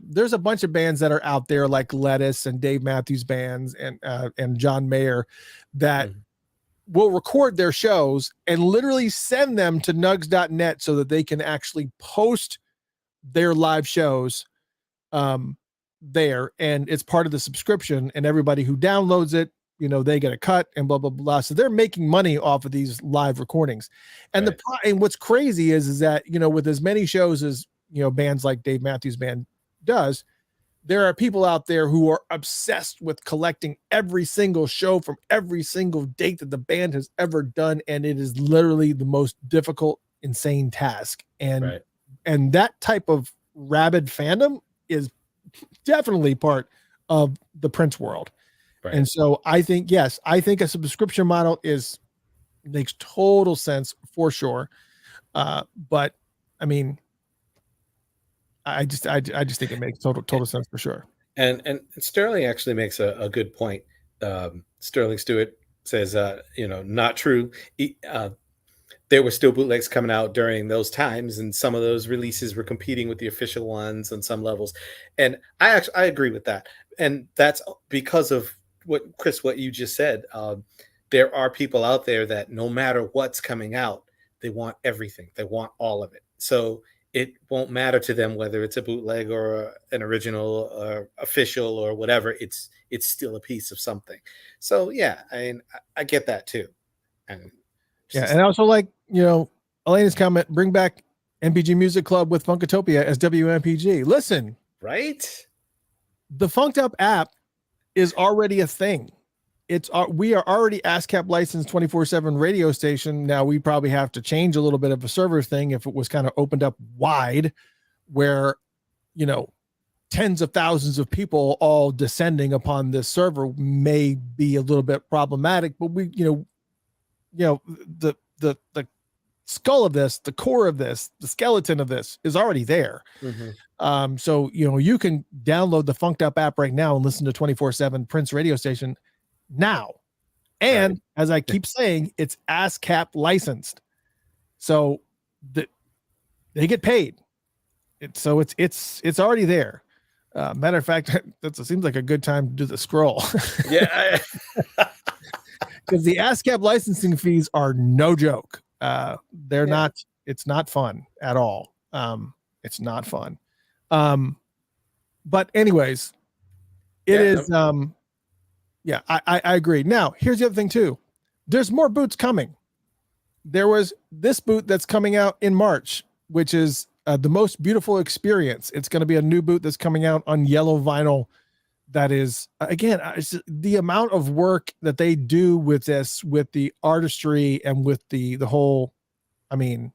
there's a bunch of bands that are out there, like Lettuce and Dave Matthews Bands and John Mayer, that will record their shows and literally send them to nugs.net so that they can actually post their live shows there. And it's part of the subscription, and everybody who downloads it, they get a cut and blah, blah, blah. So they're making money off of these live recordings. And and what's crazy is that, with as many shows as, bands like Dave Matthews Band does, there are people out there who are obsessed with collecting every single show from every single date that the band has ever done. And it is literally the most difficult, insane task. And that type of rabid fandom is definitely part of the Prince world. Right. And so I think a subscription model makes total sense for sure. But I mean, I just think it makes total sense for sure. And Sterling actually makes a good point. Sterling Stewart says, not true. There were still bootlegs coming out during those times, and some of those releases were competing with the official ones on some levels. And I agree with that. And that's because of what you just said. There are people out there that no matter what's coming out, they want everything. They want all of it. So it won't matter to them whether it's a bootleg or an original or official or whatever. It's still a piece of something. So yeah, I get that too. And and also, like, Elena's comment, bring back NPG Music Club with Funkatopia as WMPG. Listen, right? The Funked Up app is already a thing. We are already ASCAP licensed 24/7 radio station. Now we probably have to change a little bit of a server thing if it was kind of opened up wide, where, tens of thousands of people all descending upon this server may be a little bit problematic, but we, the skull of this, the core of this, the skeleton of this is already there. So, you can download the Funked Up app right now and listen to 24/7 Prince radio station now. And as I keep saying, it's ASCAP licensed. So they get paid. It's already there. Matter of fact, it seems like a good time to do the scroll. Yeah. Because the ASCAP licensing fees are no joke. They're not, it's not fun at all. It's not fun. But anyways, it is, I agree. Now, here's the other thing too. There's more boots coming. There was this boot that's coming out in March, which is the Most Beautiful Experience. It's going to be a new boot that's coming out on yellow vinyl. That is, again, the amount of work that they do with this, with the artistry and with the whole, I mean,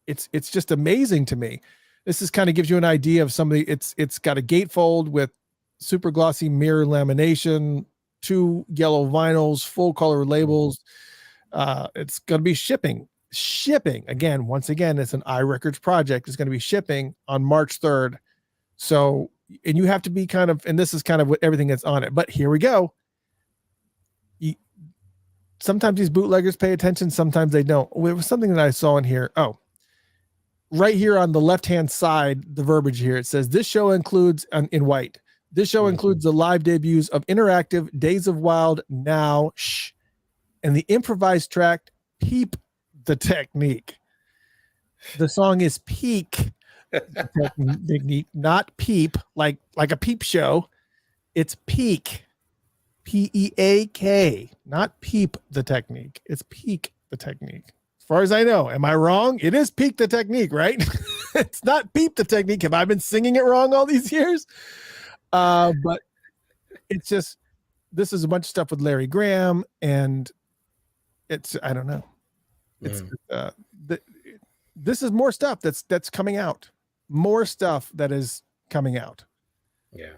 it's just amazing to me. This is kind of gives you an idea of somebody. It's got a gatefold with super glossy mirror lamination, 2 yellow vinyls, full color labels. It's going to be shipping again. Once again, it's an iRecords project. It's going to be shipping on March 3rd. So, and you have to be kind of, and this is kind of what everything that's on it, but here we go. Sometimes these bootleggers pay attention. Sometimes they don't. It was something that I saw in here. Oh, right here on the left-hand side, the verbiage here, it says this show includes in white. This show includes the live debuts of Interactive, Days of Wild, Now, Shh, and the improvised track, Peep the Technique. The song is Peak the Technique, not Peep, like a peep show. It's Peak, P-E-A-K, not Peep the Technique. It's Peak the Technique. As far as I know, am I wrong? It is Peak the Technique, right? It's not Peep the Technique. Have I been singing it wrong all these years? But it's just, this is a bunch of stuff with Larry Graham, and it's, I don't know. It's this is more stuff that's coming out. More stuff that is coming out. Yeah.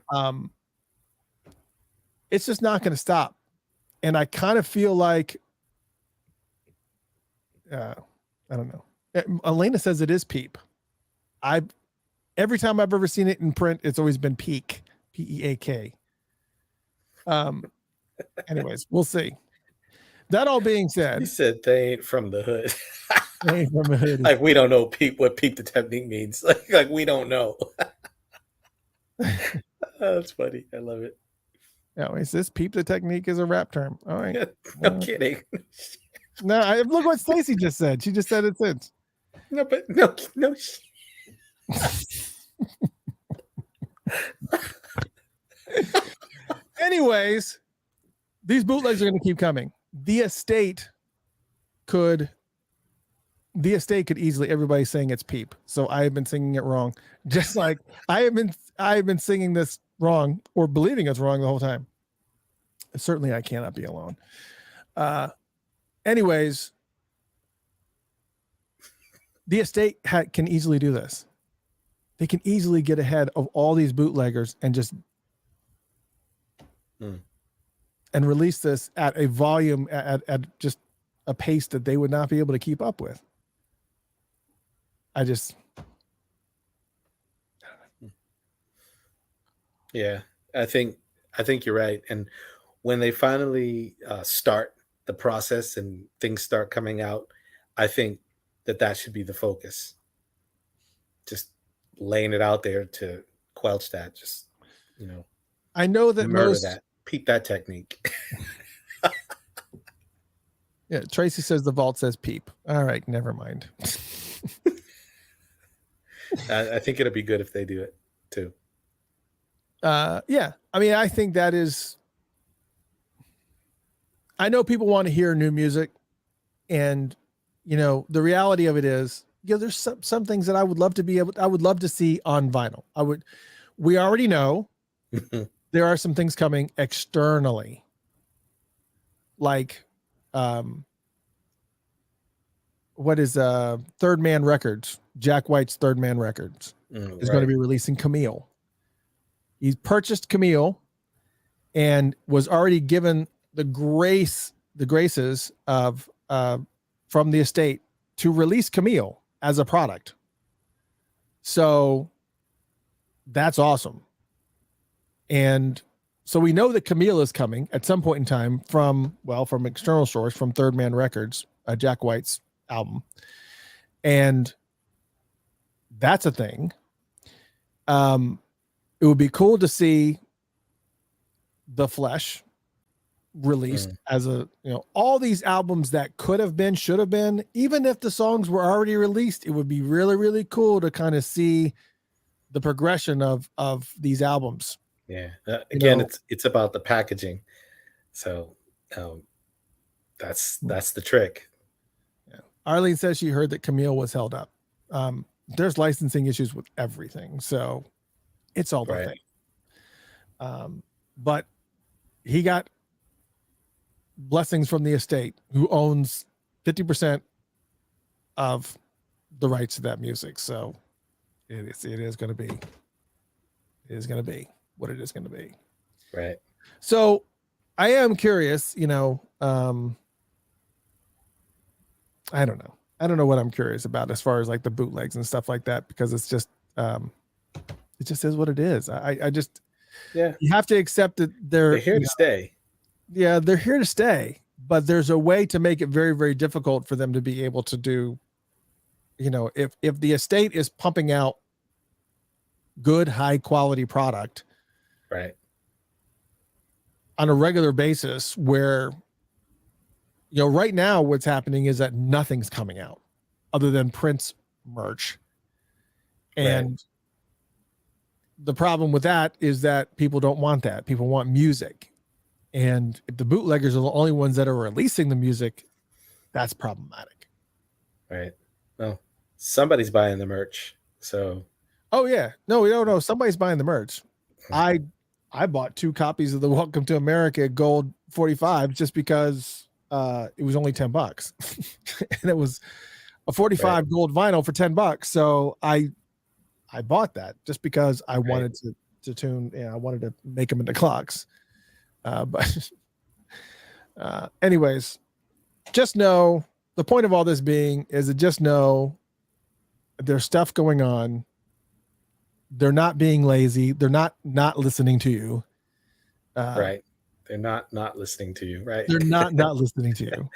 It's just not going to stop. And I kind of feel like, I don't know. Elena says it is Peep. Every time I've ever seen it in print, it's always been Peak, P-E-A-K. Anyways, we'll see. That all being said, He said they ain't from the hood. they ain't from the hood. Like we don't know what Peep the Technique means. Like we don't know. That's funny. I love it. No, is this Peep the Technique is a rap term? All right. No kidding. No, look what Stacy just said. She just said it since. No, but no. Anyways, these bootlegs are going to keep coming. The estate could easily, everybody's saying it's Peep. So I have been singing it wrong. Just like I have been singing this wrong or believing it's wrong the whole time. Certainly I cannot be alone. Anyways, the estate can easily do this. They can easily get ahead of all these bootleggers and just and release this at a volume at just a pace that they would not be able to keep up with. Yeah, I think you're right. And when they finally start the process and things start coming out, I think that should be the focus. Just laying it out there to quelch that. Just I know that murder that. Peep that technique. Yeah, Tracy says the vault says Peep. All right, never mind. I think it'll be good if they do it too. Yeah, I mean, I think that is. I know people want to hear new music, and the reality of it is, there's some things that I would love to see on vinyl. We already know there are some things coming externally, like, what is Third Man Records? Jack White's Third Man Records is going to be releasing Camille. He purchased Camille and was already given the graces of from the estate to release Camille as a product. So that's awesome. And so we know that Camille is coming at some point in time from external source, from Third Man Records, Jack White's album. And that's a thing. It would be cool to see The Flesh released as a, all these albums that could have been, should have been, even if the songs were already released, it would be really, really cool to kind of see the progression of these albums. Yeah. Again, it's about the packaging. So that's the trick. Yeah. Arlene says she heard that Camille was held up. There's licensing issues with everything. So it's all the thing. But he got blessings from the estate, who owns 50% of the rights to that music. So it is going to be what it is going to be. Right. So I am curious, I don't know. I don't know what I'm curious about as far as like the bootlegs and stuff like that, because it's just, it just is what it is. I just, you have to accept that they're here to stay. Yeah, they're here to stay, but there's a way to make it very, very difficult for them to be able to do, if the estate is pumping out good, high quality product, right, on a regular basis, where, right now what's happening is that nothing's coming out other than Prince merch. And the problem with that is that people don't want that. People want music. And if the bootleggers are the only ones that are releasing the music, that's problematic. Right. Well, somebody's buying the merch. So. Oh yeah. No, we don't know. Somebody's buying the merch. I bought 2 copies of the Welcome to America Gold 45 just because it was only $10. And it was a 45 gold vinyl for $10. So I bought that just because I wanted to tune. I wanted to make them into clocks. But anyways, just know the point of all this being is to just know there's stuff going on. They're not being lazy. They're not listening to you. Right. They're not listening to you. Right. They're not listening to you.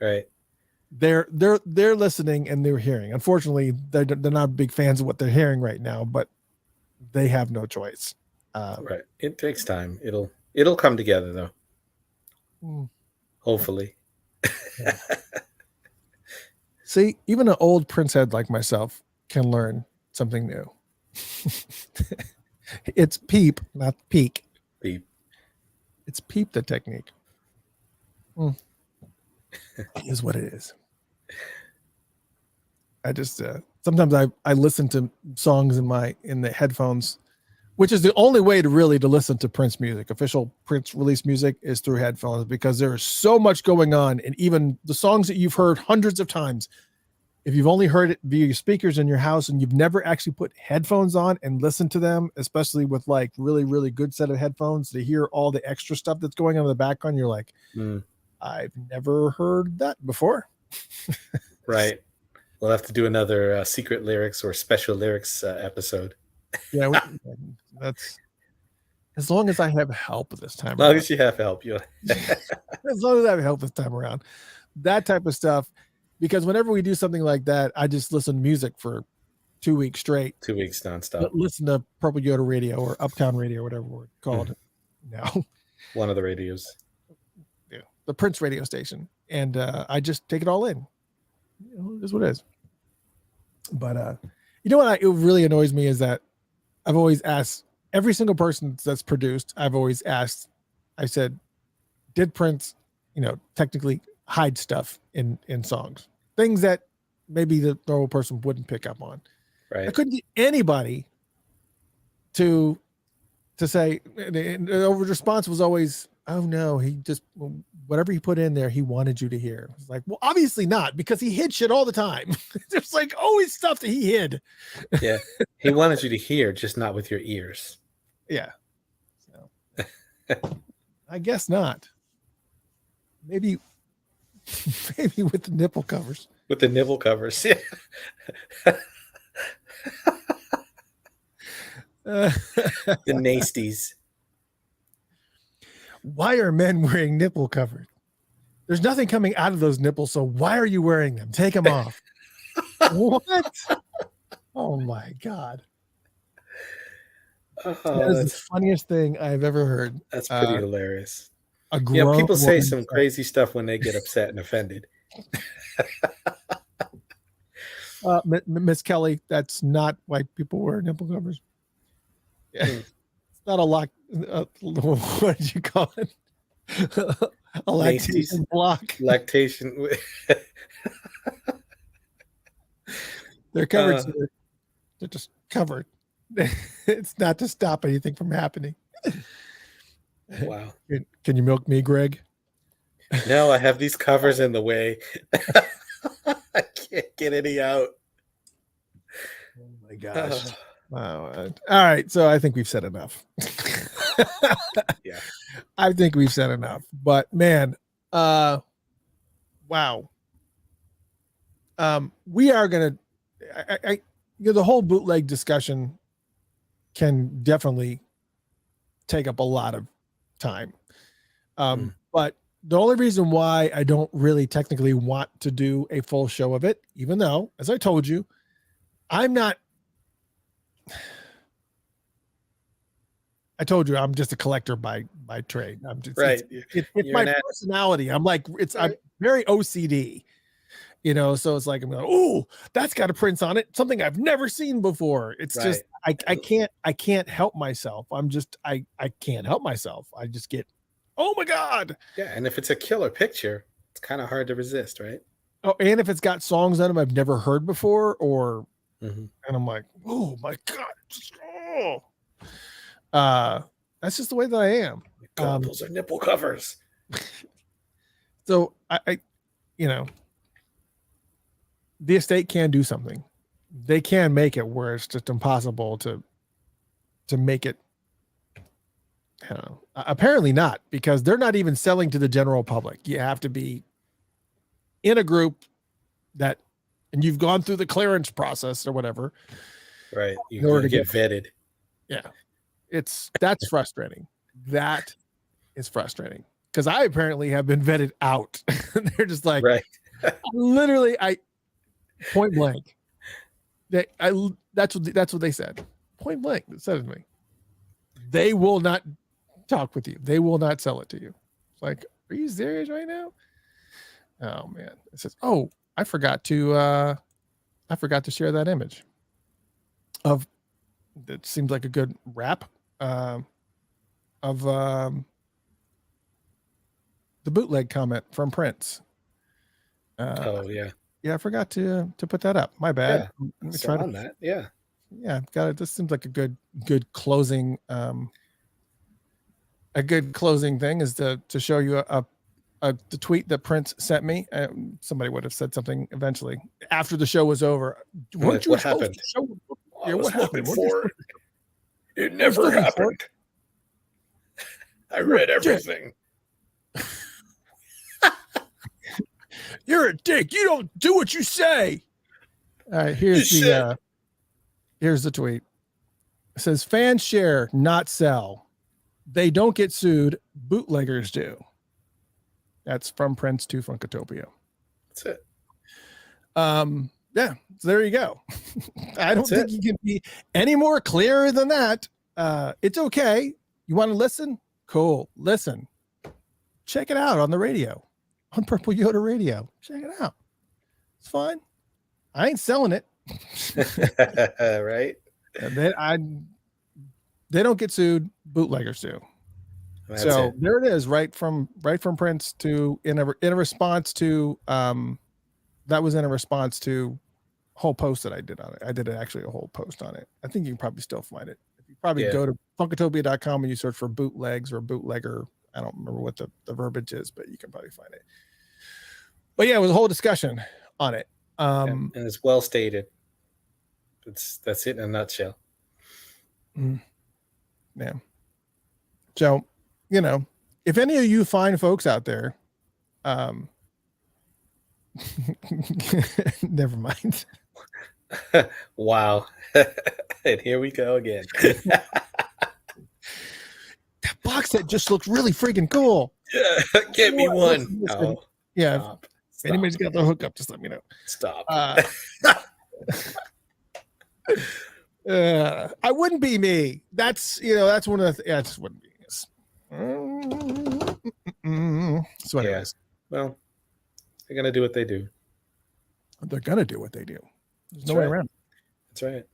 Right. They're listening and they're hearing. Unfortunately, they're not big fans of what they're hearing right now, but they have no choice. Right. It takes time. It'll come together though. Hopefully. Yeah. See, even an old Prince head like myself can learn something new. It's peep, not peak. Peep. It's peep the technique. It is what it is. I just sometimes I listen to songs in the headphones, which is the only way to listen to Prince music. Official Prince release music is through headphones, because there's so much going on. And even the songs that you've heard hundreds of times, if you've only heard it via your speakers in your house and you've never actually put headphones on and listened to them, especially with like really, really good set of headphones to hear all the extra stuff that's going on in the background, you're like, I've never heard that before. Right. We'll have to do another secret lyrics or special lyrics episode. Yeah, that's as long as I have help this time. As long as you have help, as long as I have help this time around, that type of stuff. Because whenever we do something like that, I just listen to music for 2 weeks straight. 2 weeks nonstop. Listen to Purple Yoda Radio or Uptown Radio, whatever we're called now. One of the radios. Yeah, the Prince radio station, and I just take it all in. It is what it is. But it really annoys me is that I've always asked every single person that's produced. I've always asked. I said, "Did Prince, technically hide stuff in songs? Things that maybe the normal person wouldn't pick up on." Right. I couldn't get anybody to say. The response was always, "Oh no, he just whatever he put in there, he wanted you to hear." It's like, well, obviously not, because he hid shit all the time. There's like always stuff that he hid. Yeah, he wanted you to hear, just not with your ears. Yeah, I guess not. Maybe with the nipple covers. With the nipple covers. Yeah. The nasties. Why are men wearing nipple covers? There's nothing coming out of those nipples, so why are you wearing them? Take them off. What? Oh my God. That is the funniest thing I've ever heard. That's pretty hilarious. A grown People say woman some crazy stuff when they get upset and offended. Miss Kelly, that's not why people wear nipple covers. Yeah. It's not a lock. What did you call it? A lactation block. Lactation. They're covered. They're just covered. It's not to stop anything from happening. Wow. Can you milk me, Greg? No, I have these covers in the way. I can't get any out. Oh my gosh. Wow. All right. So I think we've said enough. Yeah. I think we've said enough. But man, wow. We are gonna the whole bootleg discussion can definitely take up a lot of time. But the only reason why I don't really technically want to do a full show of it, even though, as I told you, I'm just a collector by trade. I'm just right. It's my personality. I'm very OCD, so it's like, I'm like, oh, that's got a Prince on it. Something I've never seen before. It's just, I can't help myself. I can't help myself. I just get, oh my God. Yeah. And if it's a killer picture, it's kind of hard to resist, right? Oh, and if it's got songs on them I've never heard before, and I'm like, oh my God. That's just the way that I am. God, those are nipple covers. So I the estate can do something. They can make it where it's just impossible to make it. I don't know. Apparently not, because they're not even selling to the general public. You have to be in a group and you've gone through the clearance process or whatever. Right. You get vetted. Yeah. That's frustrating. That is frustrating, because I apparently have been vetted out. They're just like, right. Literally, point blank. That's what they said. Point blank. It said to me, they will not talk with you. They will not sell it to you. It's like, are you serious right now? Oh man. It says, oh, I forgot to share that image of, that seems like a good wrap of the bootleg comment from Prince. Yeah, I forgot to put that up. My bad. Yeah. Let me try on that. Yeah, got it. This seems like a good closing. A good closing thing is to show you the tweet that Prince sent me. Somebody would have said something eventually after the show was over. What happened? What happened? It never happened. I read everything. You're a dick. You don't do what you say. All right, here's the tweet. It says, fans share, not sell. They don't get sued. Bootleggers do. That's from Prince to Funkatopia. That's it. Yeah, so there you go. I don't think you can be any more clear than that. It's okay. You want to listen? Cool. Listen. Check it out on the radio. On Purple Yoda Radio. Check it out. It's fine. I ain't selling it. Right. They don't get sued. Bootleggers do. That's so it. There it is, right from Prince to in a response to that was in a response to a whole post that I did on it. I did actually a whole post on it. I think you can probably still find it. If you probably go to funkatopia.com and you search for bootlegs or bootlegger. I don't remember what the verbiage is, but you can probably find it. But yeah, it was a whole discussion on it. And it's well stated. That's it in a nutshell. Yeah. So, if any of you fine folks out there, never mind. Wow. And here we go again. That box set just looks really freaking cool. Get me one. Oh, yeah. stop. If anybody's got the hookup, just let me know. Stop. I wouldn't be me. That's one of the just wouldn't be this. So anyways. Well, they're gonna do what they do. They're gonna do what they do. There's no way around it. That's right.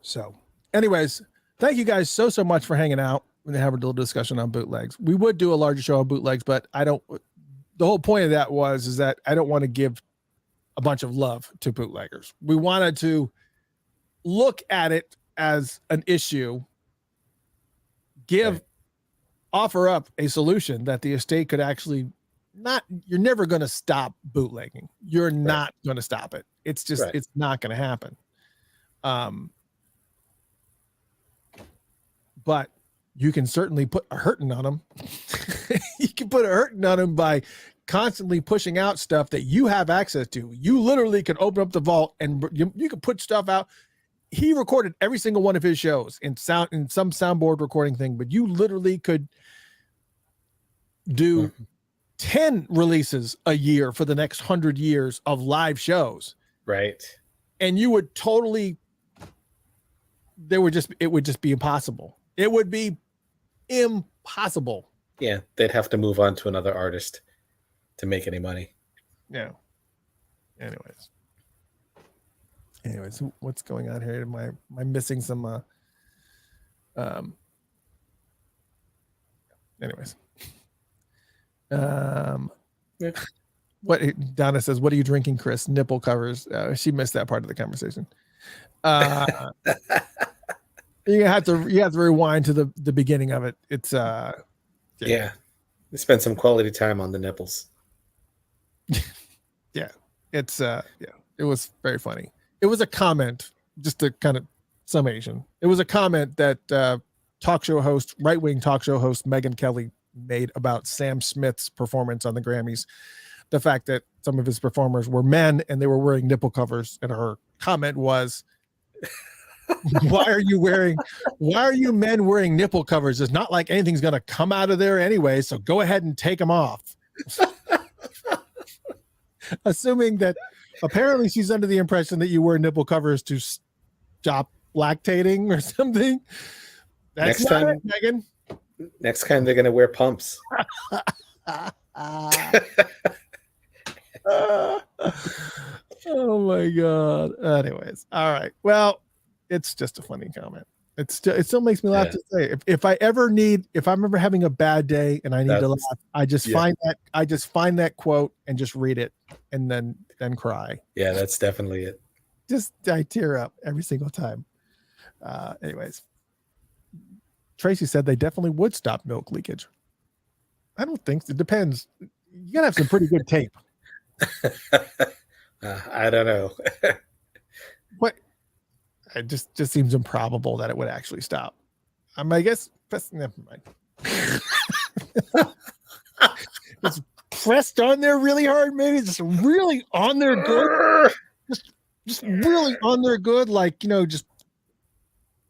So anyways, thank you guys so much for hanging out and having a little discussion on bootlegs. We would do a larger show on bootlegs, but the whole point of that is that I don't want to give a bunch of love to bootleggers. We wanted to look at it as an issue, offer up a solution that the estate could actually you're never going to stop bootlegging. You're not going to stop it. It's just, it's not going to happen. But you can certainly put a hurting on them. You can put a hurting on them by constantly pushing out stuff that you have access to. You literally can open up the vault and you can put stuff out. He recorded every single one of his shows in some soundboard recording thing, but you literally could do 10 releases a year for the next 100 years of live shows. Right. And you would it would just be impossible. It would be impossible. Yeah. They'd have to move on to another artist to make any money. Yeah. Anyways, what's going on here? Am I missing some anyways. What Donna says, what are you drinking, Chris? Nipple covers. She missed that part of the conversation. You have to rewind to the beginning of it. It's yeah. We spent some quality time on the nipples. Yeah. It's it was very funny. It was a comment, just to kind of summation. It was a comment that right-wing talk show host Megyn Kelly made about Sam Smith's performance on the Grammys. The fact that some of his performers were men and they were wearing nipple covers, and her comment was, why are you men wearing nipple covers? It's not like anything's going to come out of there anyway, so go ahead and take them off. Assuming that apparently she's under the impression that you wear nipple covers to stop lactating or something. That's next time, Megan. Next time they're going to wear pumps. Oh my God. Anyways. All right. Well, it's just a funny comment. It still makes me laugh to say. If I'm ever having a bad day and I need to laugh, I just find that quote and just read it and then cry. Yeah, that's definitely it. I tear up every single time. Anyways. Tracy said they definitely would stop milk leakage. I don't think so. It depends. You gotta have some pretty good tape. I don't know. What? It just seems improbable that it would actually stop. I guess. Never mind. It's pressed on there really hard. Maybe just really on there good. Just really on there good. Like, just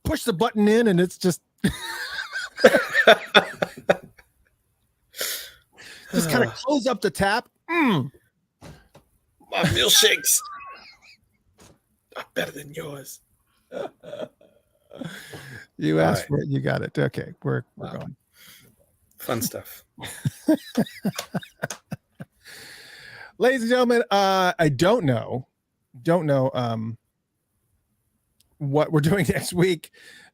push the button in and it's just. Just kind of close up the tap. My milkshakes are better than yours. You asked for it, you got it. Okay, we're going. Fun stuff. Ladies and gentlemen, I don't know what we're doing next week.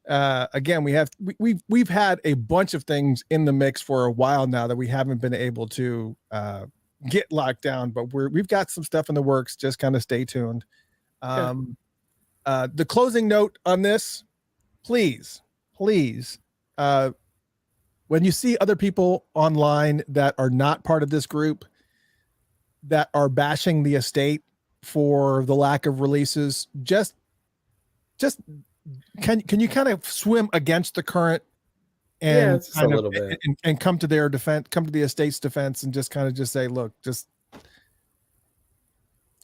Again, we've had a bunch of things in the mix for a while now that we haven't been able to get locked down, but we've got some stuff in the works. Just kind of stay tuned. The closing note on this, please, when you see other people online that are not part of this group that are bashing the estate for the lack of releases, just can you kind of swim against the current Yeah, and just a little bit. and come to their defense, come to the estate's defense, and just kind of just say, look, just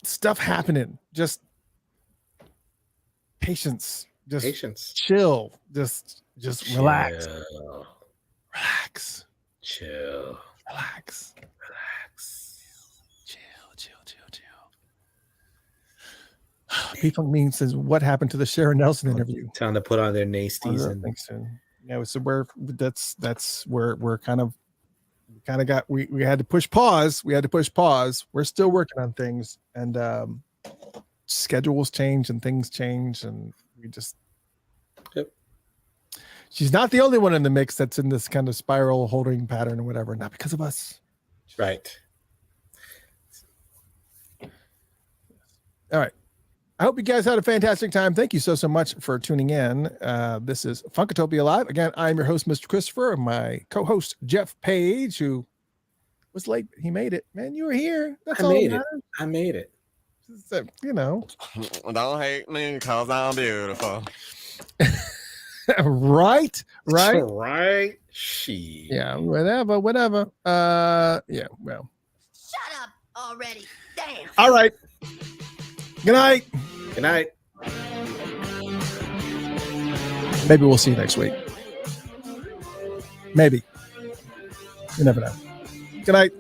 stuff happening, just patience, just Patience. chill, just relax, Chill. relax. People mean says, what happened to the Sharon Nelson interview? Time to put on their nasties and yeah, so that's where we're kind of got we had to push pause. We're still working on things, and schedules change and things change, and we just she's not the only one in the mix that's in this kind of spiral holding pattern or whatever, not because of us. Right. All right. I hope you guys had a fantastic time. Thank you so much for tuning in. This is Funkatopia Live. Again, I'm your host, Mr. Christopher, and my co-host, Jeff Page, who was late. He made it. Man, you were here. That's all that matters. I made it. So, you know. Don't hate me because I'm beautiful. Right? She. Yeah, whatever. Yeah, well. Shut up already. Damn. All right. Good night. Good night. Maybe we'll see you next week. Maybe. You never know. Good night.